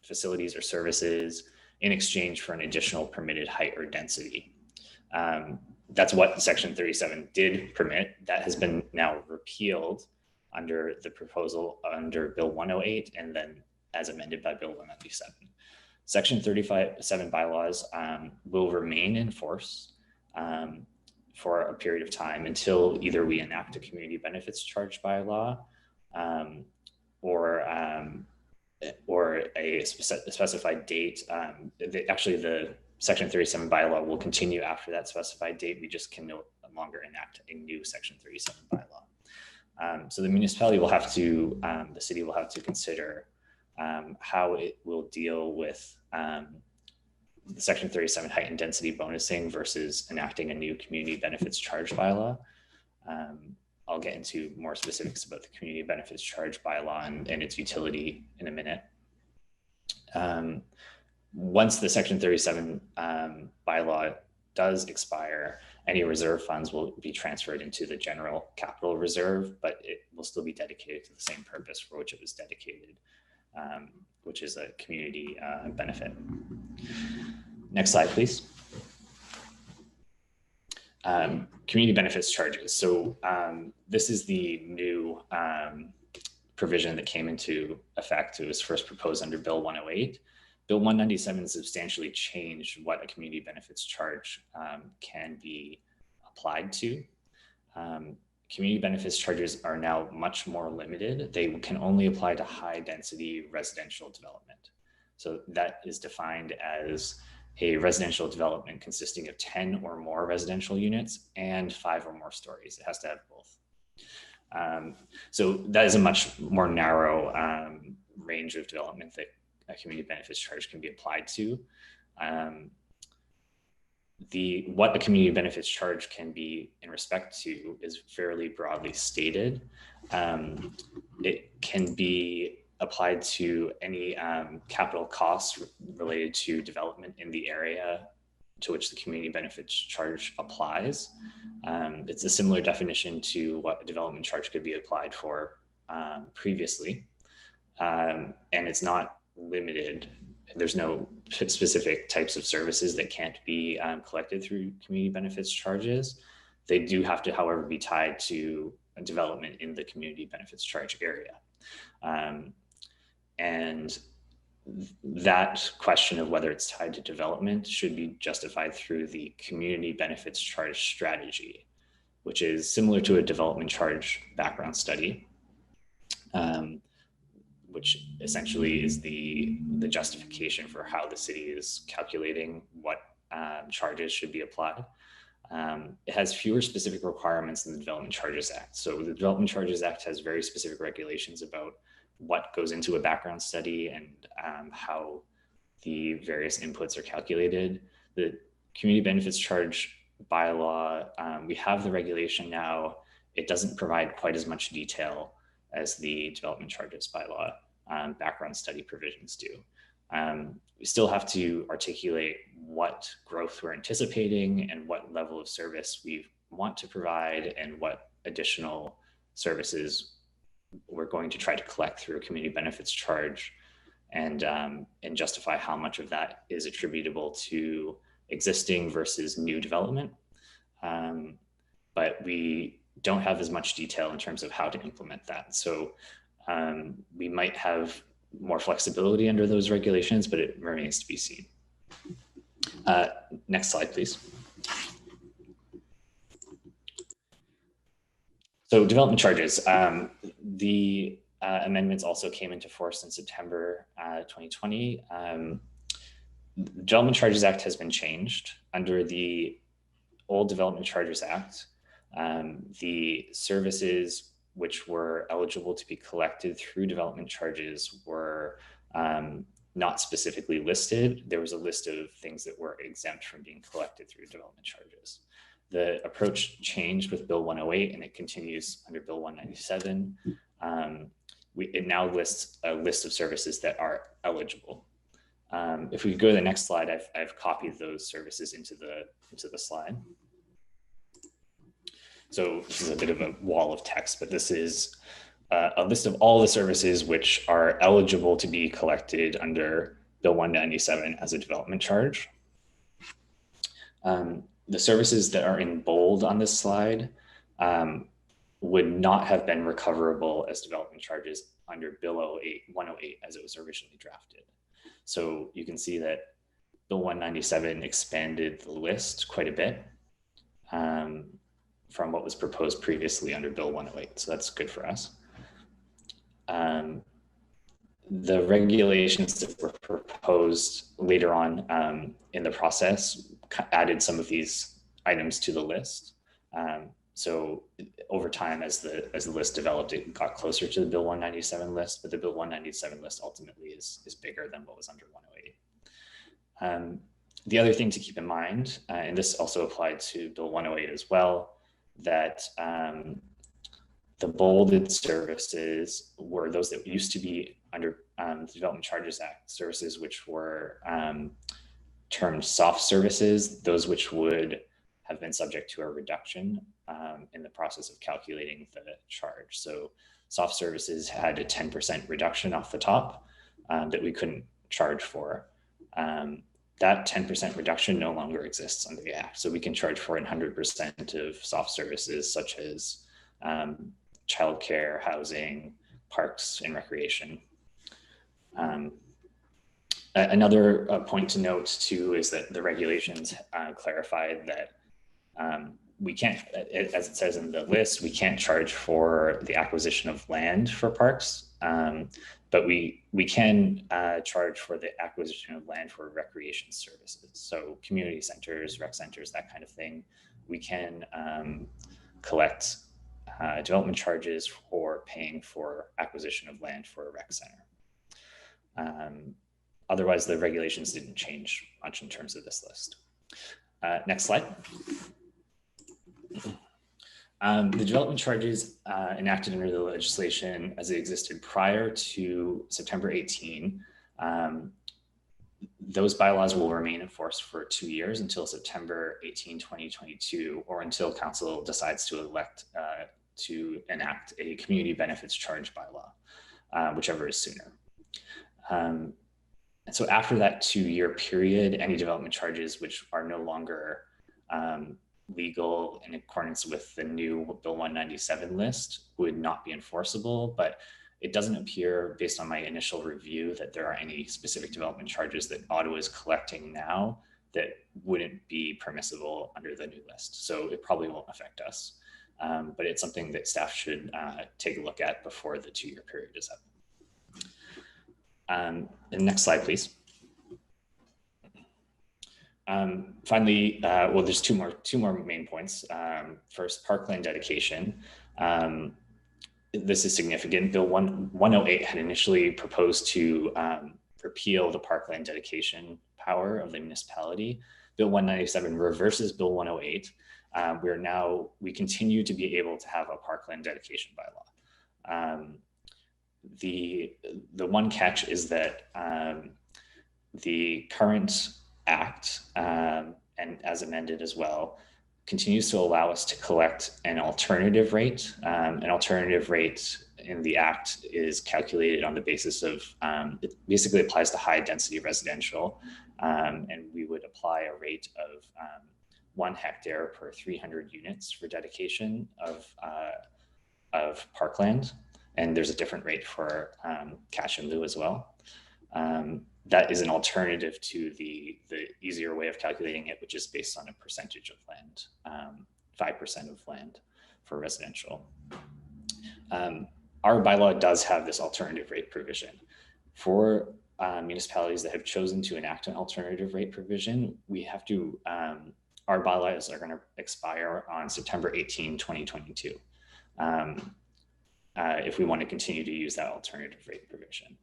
facilities or services in exchange for an additional permitted height or density. That's what Section 37 did permit. That has been now repealed under the proposal under Bill 108 and then as amended by Bill 197. Section 37 bylaws will remain in force for a period of time until either we enact a community benefits charge bylaw or a specified date. Actually, the Section 37 bylaw will continue after that specified date. We just can no longer enact a new Section 37 bylaw. So the municipality will have to, the city will have to consider how it will deal with the Section 37 height and density bonusing versus enacting a new community benefits charge bylaw. I'll get into more specifics about the community benefits charge bylaw and its utility in a minute. Once the Section 37 bylaw does expire, any reserve funds will be transferred into the general capital reserve, but it will still be dedicated to the same purpose for which it was dedicated, which is a community benefit. Next slide, please. Community benefits charges. So this is the new provision that came into effect. It was first proposed under Bill 108. Bill 197 substantially changed what a community benefits charge can be applied to. Community benefits charges are now much more limited. They can only apply to high density residential development. So that is defined as a residential development consisting of 10 or more residential units and 5 or more stories. It has to have both. So that is a much more narrow range of development that a community benefits charge can be applied to. What a community benefits charge can be in respect to is fairly broadly stated. It can be applied to any capital costs related to development in the area to which the community benefits charge applies. It's a similar definition to what a development charge could be applied for previously. And it's not limited. There's no specific types of services that can't be collected through community benefits charges. They do have to, however, be tied to a development in the community benefits charge area. And that question of whether it's tied to development should be justified through the community benefits charge strategy, which is similar to a development charge background study, which essentially is the justification for how the city is calculating what charges should be applied. It has fewer specific requirements than the Development Charges Act. So the Development Charges Act has very specific regulations about what goes into a background study and how the various inputs are calculated. The community benefits charge bylaw, we have the regulation now. It doesn't provide quite as much detail as the development charges bylaw background study provisions do. We still have to articulate what growth we're anticipating and what level of service we want to provide and what additional services we're going to try to collect through a community benefits charge, and justify how much of that is attributable to existing versus new development. But we don't have as much detail in terms of how to implement that. So we might have more flexibility under those regulations, but it remains to be seen. Next slide, please. So development charges. The amendments also came into force in September 2020. The Development Charges Act has been changed. Under the old Development Charges Act, the services which were eligible to be collected through development charges were not specifically listed. There was a list of things that were exempt from being collected through development charges. The approach changed with Bill 108 and it continues under Bill 197. It now lists a list of services that are eligible. If we go to the next slide, I've copied those services into the slide. So this is a bit of a wall of text, but this is a list of all the services which are eligible to be collected under Bill 197 as a development charge. The services that are in bold on this slide would not have been recoverable as development charges under Bill 108 as it was originally drafted. So you can see that Bill 197 expanded the list quite a bit from what was proposed previously under Bill 108. So that's good for us. The regulations that were proposed later on in the process added some of these items to the list. So over time, as the list developed, it got closer to the Bill 197 list, but the Bill 197 list ultimately is bigger than what was under 108. The other thing to keep in mind, and this also applied to Bill 108 as well, that the bolded services were those that used to be under the Development Charges Act, services which were termed soft services, those which would have been subject to a reduction in the process of calculating the charge. So soft services had a 10% reduction off the top that we couldn't charge for. That 10% reduction no longer exists under the Act. So we can charge for 100% of soft services such as childcare, housing, parks, and recreation. Another point to note too is that the regulations clarified that we can't, as it says in the list, we can't charge for the acquisition of land for parks, but we can charge for the acquisition of land for recreation services. So community centers, rec centers, that kind of thing. We can collect development charges for paying for acquisition of land for a rec center. Otherwise, the regulations didn't change much in terms of this list. Next slide. The development charges enacted under the legislation as it existed prior to September 18, those bylaws will remain in force for 2 years until September 18, 2022, or until council decides to elect to enact a community benefits charge bylaw, whichever is sooner. And so after that 2-year period, any development charges which are no longer legal in accordance with the new Bill 197 list would not be enforceable, but it doesn't appear based on my initial review that there are any specific development charges that Ottawa is collecting now that wouldn't be permissible under the new list. So it probably won't affect us, but it's something that staff should take a look at before the 2-year period is up. The next slide, please. Finally, well, there's two more main points. First, Parkland Dedication. This is significant. Bill 108 had initially proposed to repeal the Parkland Dedication power of the municipality. Bill 197 reverses Bill 108. We continue to be able to have a Parkland Dedication bylaw. The one catch is that the current Act, and as amended as well, continues to allow us to collect an alternative rate. An alternative rate in the Act is calculated on the basis of, it basically applies to high density residential, and we would apply a rate of 1 hectare per 300 units for dedication of parkland. And there's a different rate for cash in lieu as well. That is an alternative to the easier way of calculating it, which is based on a percentage of land, 5% of land for residential. Our bylaw does have this alternative rate provision. For municipalities that have chosen to enact an alternative rate provision, we have to our bylaws are going to expire on September 18, 2022. If we want to continue to use that alternative rate provision.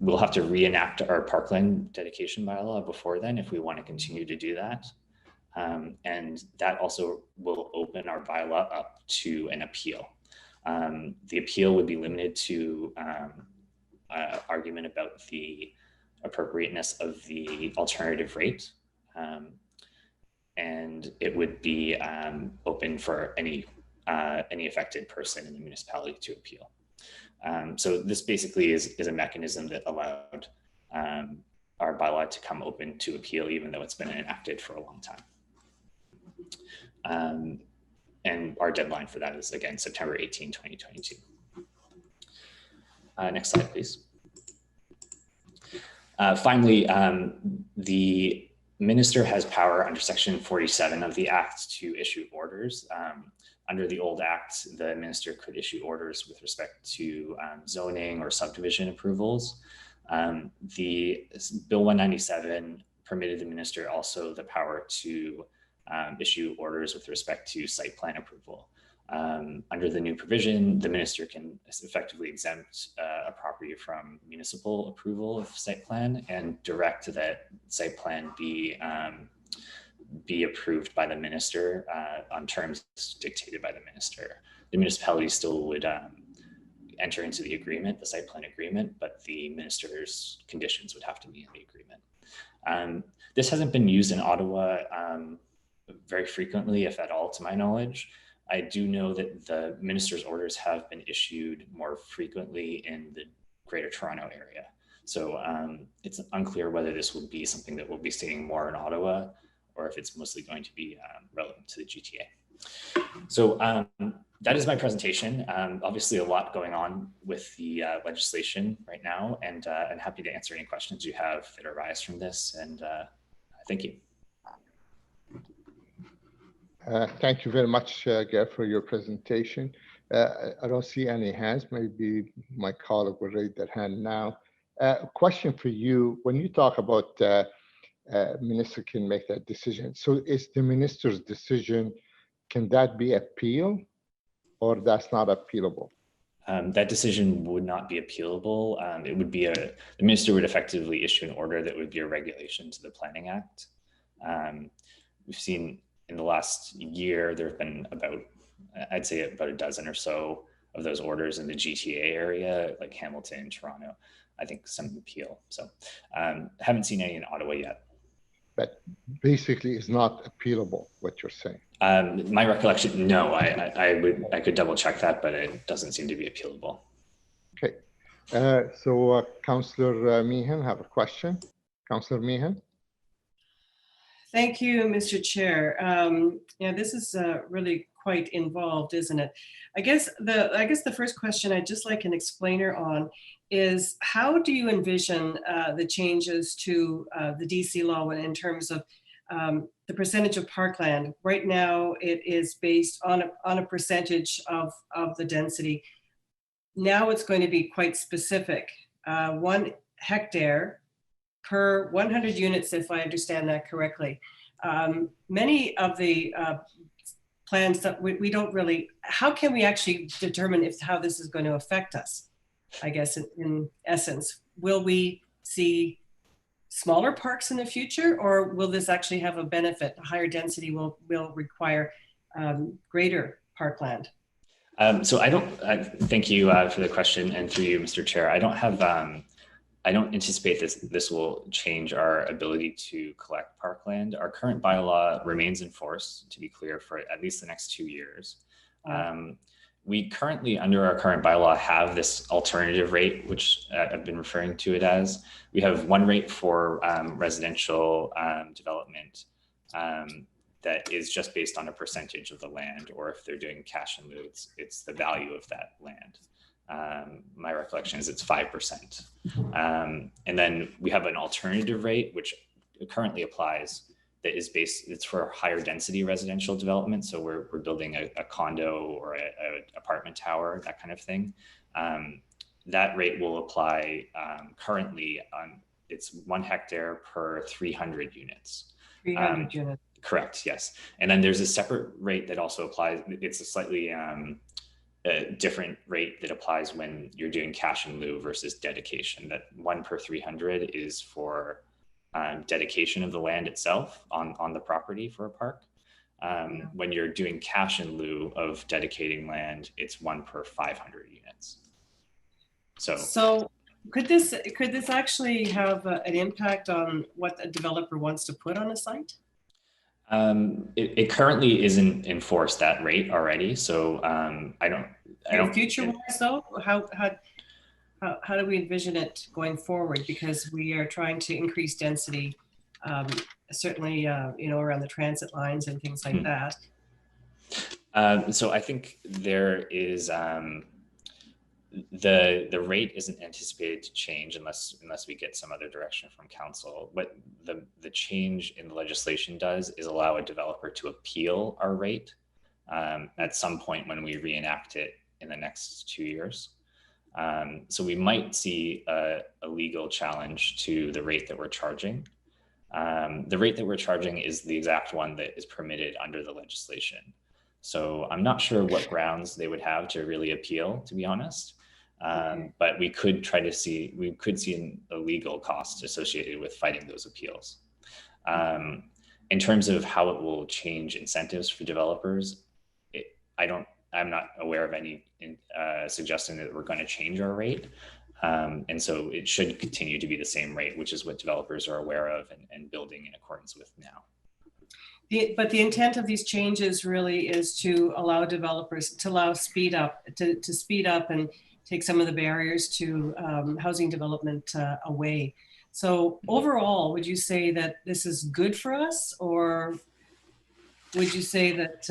We'll have to reenact our Parkland dedication bylaw before then if we want to continue to do that. And that also will open our bylaw up to an appeal. The appeal would be limited to argument about the appropriateness of the alternative rate. And it would be open for any affected person in the municipality to appeal. So this basically is a mechanism that allowed our bylaw to come open to appeal, even though it's been enacted for a long time. And our deadline for that is, again, September 18, 2022. Next slide, please. Finally, the minister has power under Section 47 of the Act to issue orders. Under the old Act, the minister could issue orders with respect to zoning or subdivision approvals. The Bill 197 permitted the minister also the power to issue orders with respect to site plan approval. Under the new provision, the minister can effectively exempt a property from municipal approval of site plan and direct that site plan be approved by the minister on terms dictated by the minister. The municipality still would enter into the agreement, the site plan agreement, but the minister's conditions would have to be in the agreement. This hasn't been used in Ottawa very frequently, if at all, to my knowledge. I do know that the minister's orders have been issued more frequently in the Greater Toronto area. So it's unclear whether this will be something that we'll be seeing more in Ottawa, or if it's mostly going to be relevant to the GTA. So that is my presentation. Obviously a lot going on with the legislation right now, and I'm happy to answer any questions you have that arise from this, and thank you. Thank you very much, Gav, for your presentation. I don't see any hands. Maybe my colleague will raise their hand now. Question for you. When you talk about minister can make that decision, so is the minister's decision, can that be appealed, or that's not appealable? That decision would not be appealable. It would be the minister would effectively issue an order that would be a regulation to the Planning Act. We've seen in the last year, there have been about, I'd say about a dozen or so of those orders in the GTA area, like Hamilton, Toronto, I think some appeal. So haven't seen any in Ottawa yet. But basically it's not appealable, what you're saying. My recollection, no, I could double check that, but it doesn't seem to be appealable. Okay. So Councillor Meehan have a question. Councillor Meehan. Thank you, Mr. Chair. Yeah, this is really quite involved, isn't it? I guess the first question I'd just like an explainer on is, how do you envision the changes to the DC law in terms of the percentage of parkland? Right now, it is based on a percentage of the density. Now it's going to be quite specific. 1 hectare per 100 units, if I understand that correctly. Many of the plans that we don't really, how can we actually determine how this is going to affect us? I guess in essence, will we see smaller parks in the future, or will this actually have a benefit? A higher density will require greater parkland. So thank you for the question, and through you, Mr. Chair, I don't anticipate this will change our ability to collect parkland. Our current bylaw remains in force, to be clear, for at least the next 2 years. We currently, under our current bylaw, have this alternative rate, which I've been referring to it as. We have one rate for residential development that is just based on a percentage of the land, or if they're doing cash in lieu, it's the value of that land. My recollection is it's 5%. And then we have an alternative rate, which currently applies, that is it's for higher density residential development. So we're building a condo or an apartment tower, that kind of thing. That rate will apply currently on, it's 1 hectare per 300 units. 300 units. Correct, yes. And then there's a separate rate that also applies. It's a slightly different rate that applies when you're doing cash in lieu versus dedication. That 1 per 300 is for dedication of the land itself on the property for a park. When you're doing cash in lieu of dedicating land, it's 1 per 500 units. So could this actually have an impact on what a developer wants to put on a site? It currently isn't enforced that rate already. So I don't. Future wise though, how do we envision it going forward? Because we are trying to increase density, certainly around the transit lines and things like that. So I think there is the rate isn't anticipated to change unless we get some other direction from council. What the change in the legislation does is allow a developer to appeal our rate at some point when we reenact it in the next 2 years. So we might see a legal challenge to the rate that we're charging. The rate that we're charging is the exact one that is permitted under the legislation. So I'm not sure what grounds they would have to really appeal, to be honest. But we could see a legal cost associated with fighting those appeals. In terms of how it will change incentives for developers, I'm not aware of any suggestion that we're going to change our rate. And so it should continue to be the same rate, which is what developers are aware of and building in accordance with now. But the intent of these changes really is to allow developers to speed up and take some of the barriers to housing development away. So overall, would you say that this is good for us, or would you say that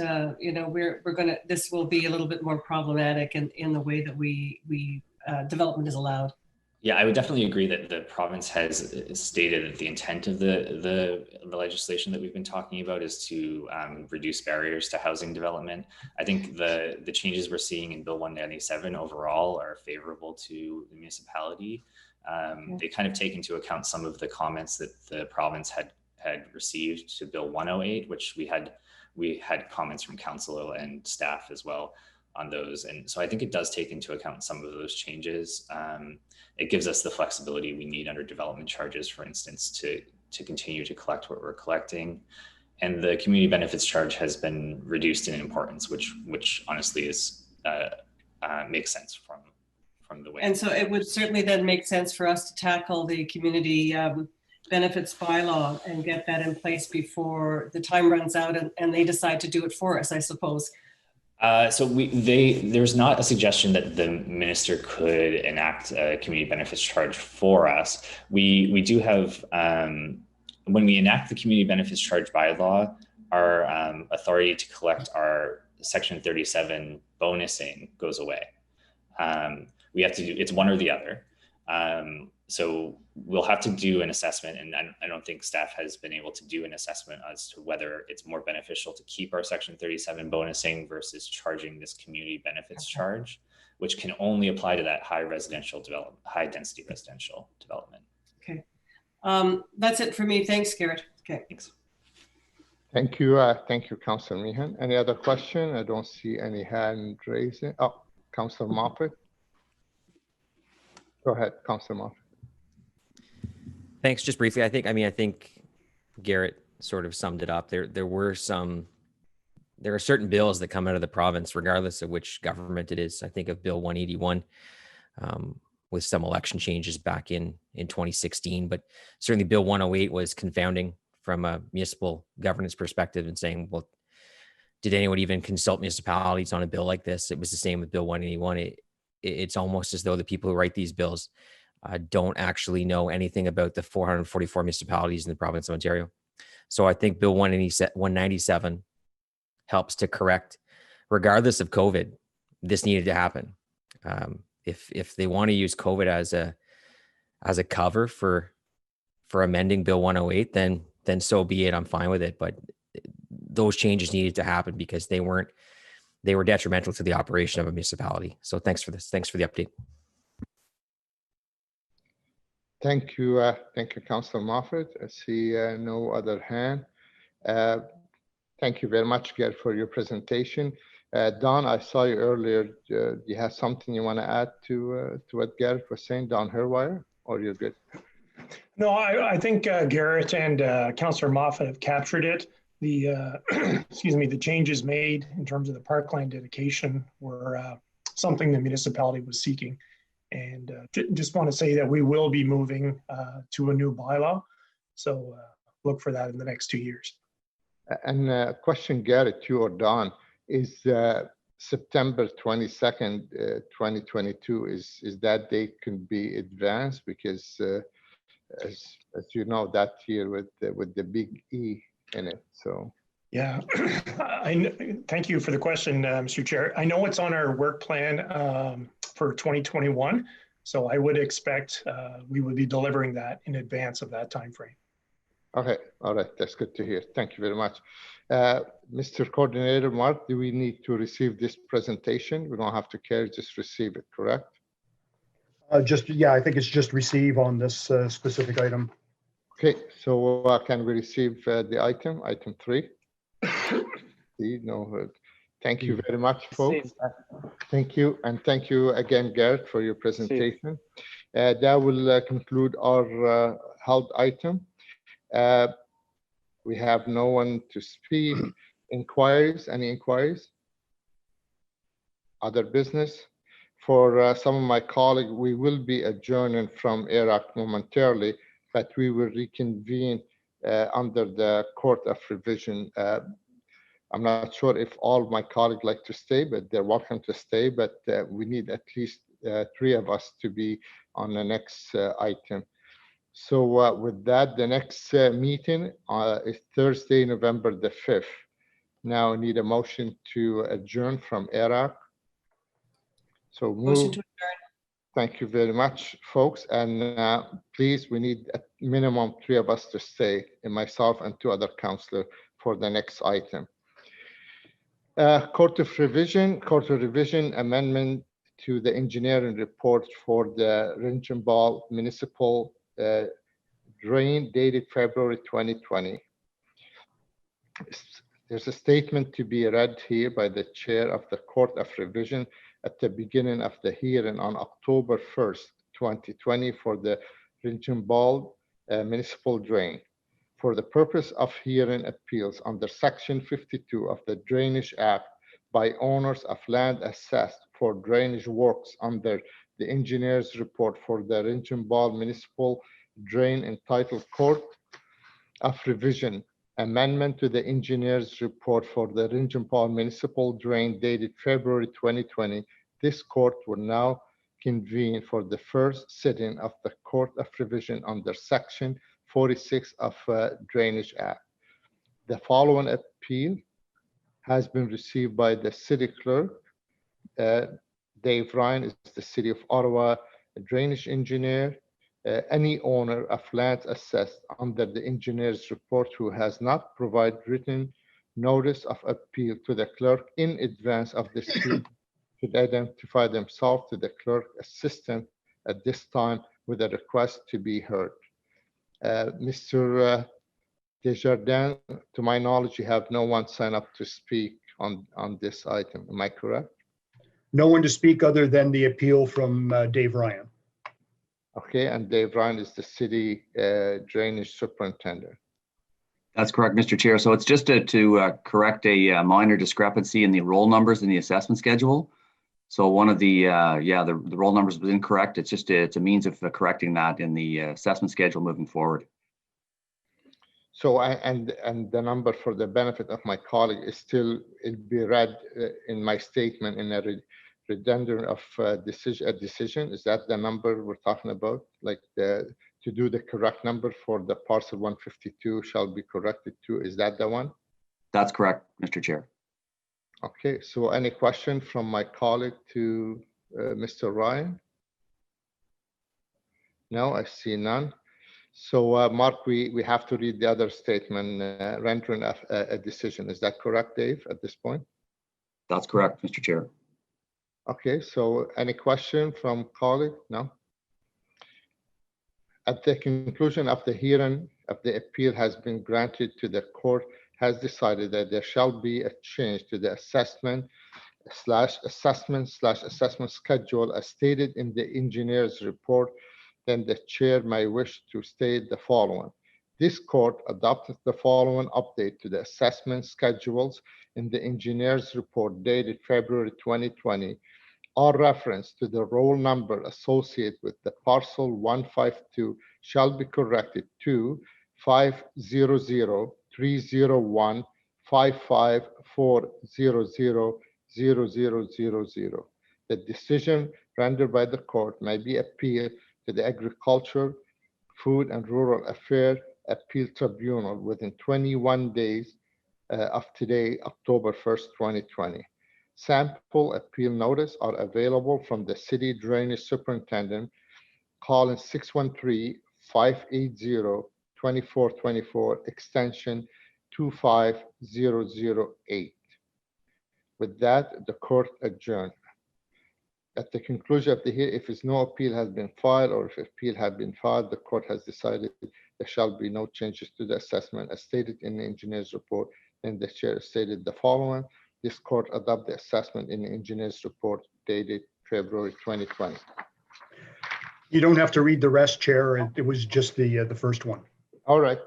this will be a little bit more problematic in the way that we development is allowed? Yeah, I would definitely agree that the province has stated that the intent of the legislation that we've been talking about is to reduce barriers to housing development. I think the changes we're seeing in Bill 197 overall are favorable to the municipality. They kind of take into account some of the comments that the province had received to Bill 108, which we had comments from council and staff as well on those. And so I think it does take into account some of those changes. It gives us the flexibility we need under development charges, for instance, to continue to collect what we're collecting. And the community benefits charge has been reduced in importance, which honestly is makes sense from the way. And so it would certainly then make sense for us to tackle the community benefits bylaw and get that in place before the time runs out and they decide to do it for us, I suppose. So there's not a suggestion that the minister could enact a community benefits charge for us. We do have, when we enact the community benefits charge bylaw, our authority to collect our Section 37 bonusing goes away. We have to do, it's one or the other. So we'll have to do an assessment, and I don't think staff has been able to do an assessment as to whether it's more beneficial to keep our Section 37 bonusing versus charging this community benefits charge, which can only apply to that high density residential development. Okay, that's it for me. Thanks, Garrett. Okay, thanks. Thank you, Councillor Meehan. Any other question? I don't see any hand raising. Oh, Councillor Moffat. Go ahead, Councillor Moffat. Thanks. Just briefly, I think Garrett sort of summed it up. There are certain bills that come out of the province, regardless of which government it is. I think of Bill 181, with some election changes back in 2016, but certainly Bill 108 was confounding from a municipal governance perspective and saying, well, did anyone even consult municipalities on a bill like this? It was the same with Bill 181. It's almost as though the people who write these bills don't actually know anything about the 444 municipalities in the province of Ontario. So I think Bill 197 helps to correct, regardless of COVID, this needed to happen. If they want to use COVID as a cover for amending Bill 108, then so be it. I'm fine with it. But those changes needed to happen because they were detrimental to the operation of a municipality. So thanks for this. Thanks for the update. Thank you, Councillor Moffat. I see no other hand. Thank you very much, Gary, for your presentation. Don, I saw you earlier. Do you have something you want to add to what Garrett was saying, Don Herwire, or you're good? No, I think Garrett and Councillor Moffat have captured it. The excuse me, the changes made in terms of the Parkland dedication were something the municipality was seeking. And just want to say that we will be moving to a new bylaw. So look for that in the next 2 years. And question, Garrett, you or Don, is September 22nd, 2022, is that date can be advanced? Because as you know, that year with the big E in it, so. Yeah, thank you for the question, Mr. Chair. I know it's on our work plan for 2021, so I would expect we would be delivering that in advance of that timeframe. Okay, all right, that's good to hear. Thank you very much. Mr. Coordinator, Mark, do we need to receive this presentation? We don't have to carry, just receive it, correct? Yeah, I think it's just receive on this specific item. Okay, so can we receive the item 3? No, thank you very much, folks. Thank you, and thank you again, Garrett, for your presentation. That will conclude our held item. We have no one to speak. Inquiries, any inquiries? Other business? For some of my colleagues, we will be adjourning from Iraq momentarily, but we will reconvene under the Court of Revision. I'm not sure if all of my colleagues like to stay, but they're welcome to stay, but we need at least 3 of us to be on the next item. So with that, the next meeting is Thursday, November the 5th. Now I need a motion to adjourn from Iraq. So Motion move. to adjourn. Thank you very much, folks. And please, we need a minimum 3 of us to stay, and myself and 2 other councillors for the next item. Court of Revision amendment to the engineering report for the Ringenball Municipal Drain dated February 2020. There's a statement to be read here by the chair of the Court of Revision at the beginning of the hearing on October 1st, 2020 for the Ringenball Municipal Drain. For the purpose of hearing appeals under Section 52 of the Drainage Act by owners of land assessed for drainage works under the engineer's report for the Ringenball Municipal Drain entitled Court of Revision Amendment to the engineer's report for the Ringenball Municipal Drain dated February 2020. This court will now convene for the first sitting of the Court of Revision under Section 46 of Drainage Act. The following appeal has been received by the city clerk. Dave Ryan is the City of Ottawa drainage engineer. Any owner of land assessed under the engineer's report who has not provided written notice of appeal to the clerk in advance of this hearing should identify themselves to the clerk assistant at this time with a request to be heard. Mr. Desjardins, to my knowledge, you have no one sign up to speak on this item. Am I correct? No one to speak other than the appeal from Dave Ryan. Okay, and Dave Ryan is the city drainage superintendent. That's correct, Mr. Chair. So it's just to correct a minor discrepancy in the roll numbers in the assessment schedule. So one of the the roll numbers was incorrect. It's just it's a means of correcting that in the assessment schedule moving forward. So and the number for the benefit of my colleague is still, it'll be read in my statement in a redundant of decision. Is that the number we're talking about? Like to do the correct number for the parcel 152 shall be corrected to, is that the one? That's correct, Mr. Chair. Okay, so any question from my colleague to Mr. Ryan? No, I see none. So Mark, we have to read the other statement, rendering a decision. Is that correct, Dave, at this point? That's correct, Mr. Chair. Okay, so any question from colleague? No? At the conclusion of the hearing of the appeal has been granted to the court has decided that there shall be a change to the assessment schedule as stated in the engineer's report, then the chair may wish to state the following. This court adopted the following update to the assessment schedules in the engineer's report dated February 2020. All reference to the roll number associated with the parcel 152 shall be corrected to 500-301-554000000. The decision rendered by the court may be appealed to the Agriculture, Food and Rural Affairs Appeal Tribunal within 21 days of today, October 1st, 2020. Sample appeal notice are available from the City Drainage Superintendent. Call in 613-580-2424, extension 25008. With that, the court adjourned. At the conclusion of the hearing, if no appeal has been filed or if appeal has been filed, the court has decided there shall be no changes to the assessment as stated in the engineer's report. Then the chair stated the following. This court adopt the assessment in the engineer's report dated February 2020. You don't have to read the rest, Chair. It was just the first one. All right.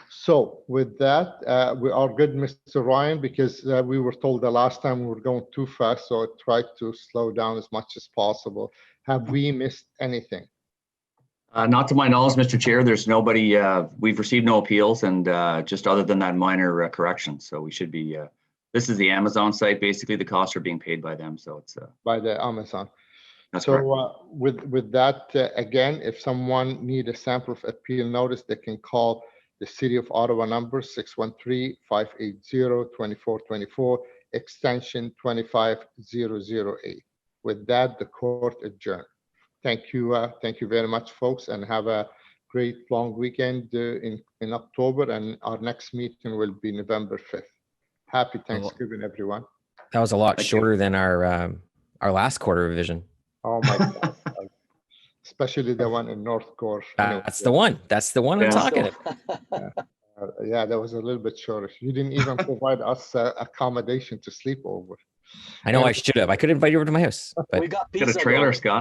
So with that, we are good, Mr. Ryan, because we were told the last time we were going too fast, so I tried to slow down as much as possible. Have we missed anything? Not to my knowledge, Mr. Chair. There's nobody, we've received no appeals and just other than that minor correction. So we should be, this is the Amazon site. Basically, the costs are being paid by them. So it's by the Amazon. That's so correct. With that, again, if someone need a sample of appeal notice, they can call the City of Ottawa number 613-580-2424, extension 25008. With that, the court adjourned. Thank you very much, folks, and have a great long weekend in October. And our next meeting will be November 5th. Happy Thanksgiving, everyone. That was a lot shorter than our last quarter revision. Oh my God. Especially the one in North Gore. That's the one. That's the one I'm talking about. Yeah, that was a little bit shorter. You didn't even provide us accommodation to sleep over. I know I should have. I could invite you over to my house. But We got a trailer, Scott.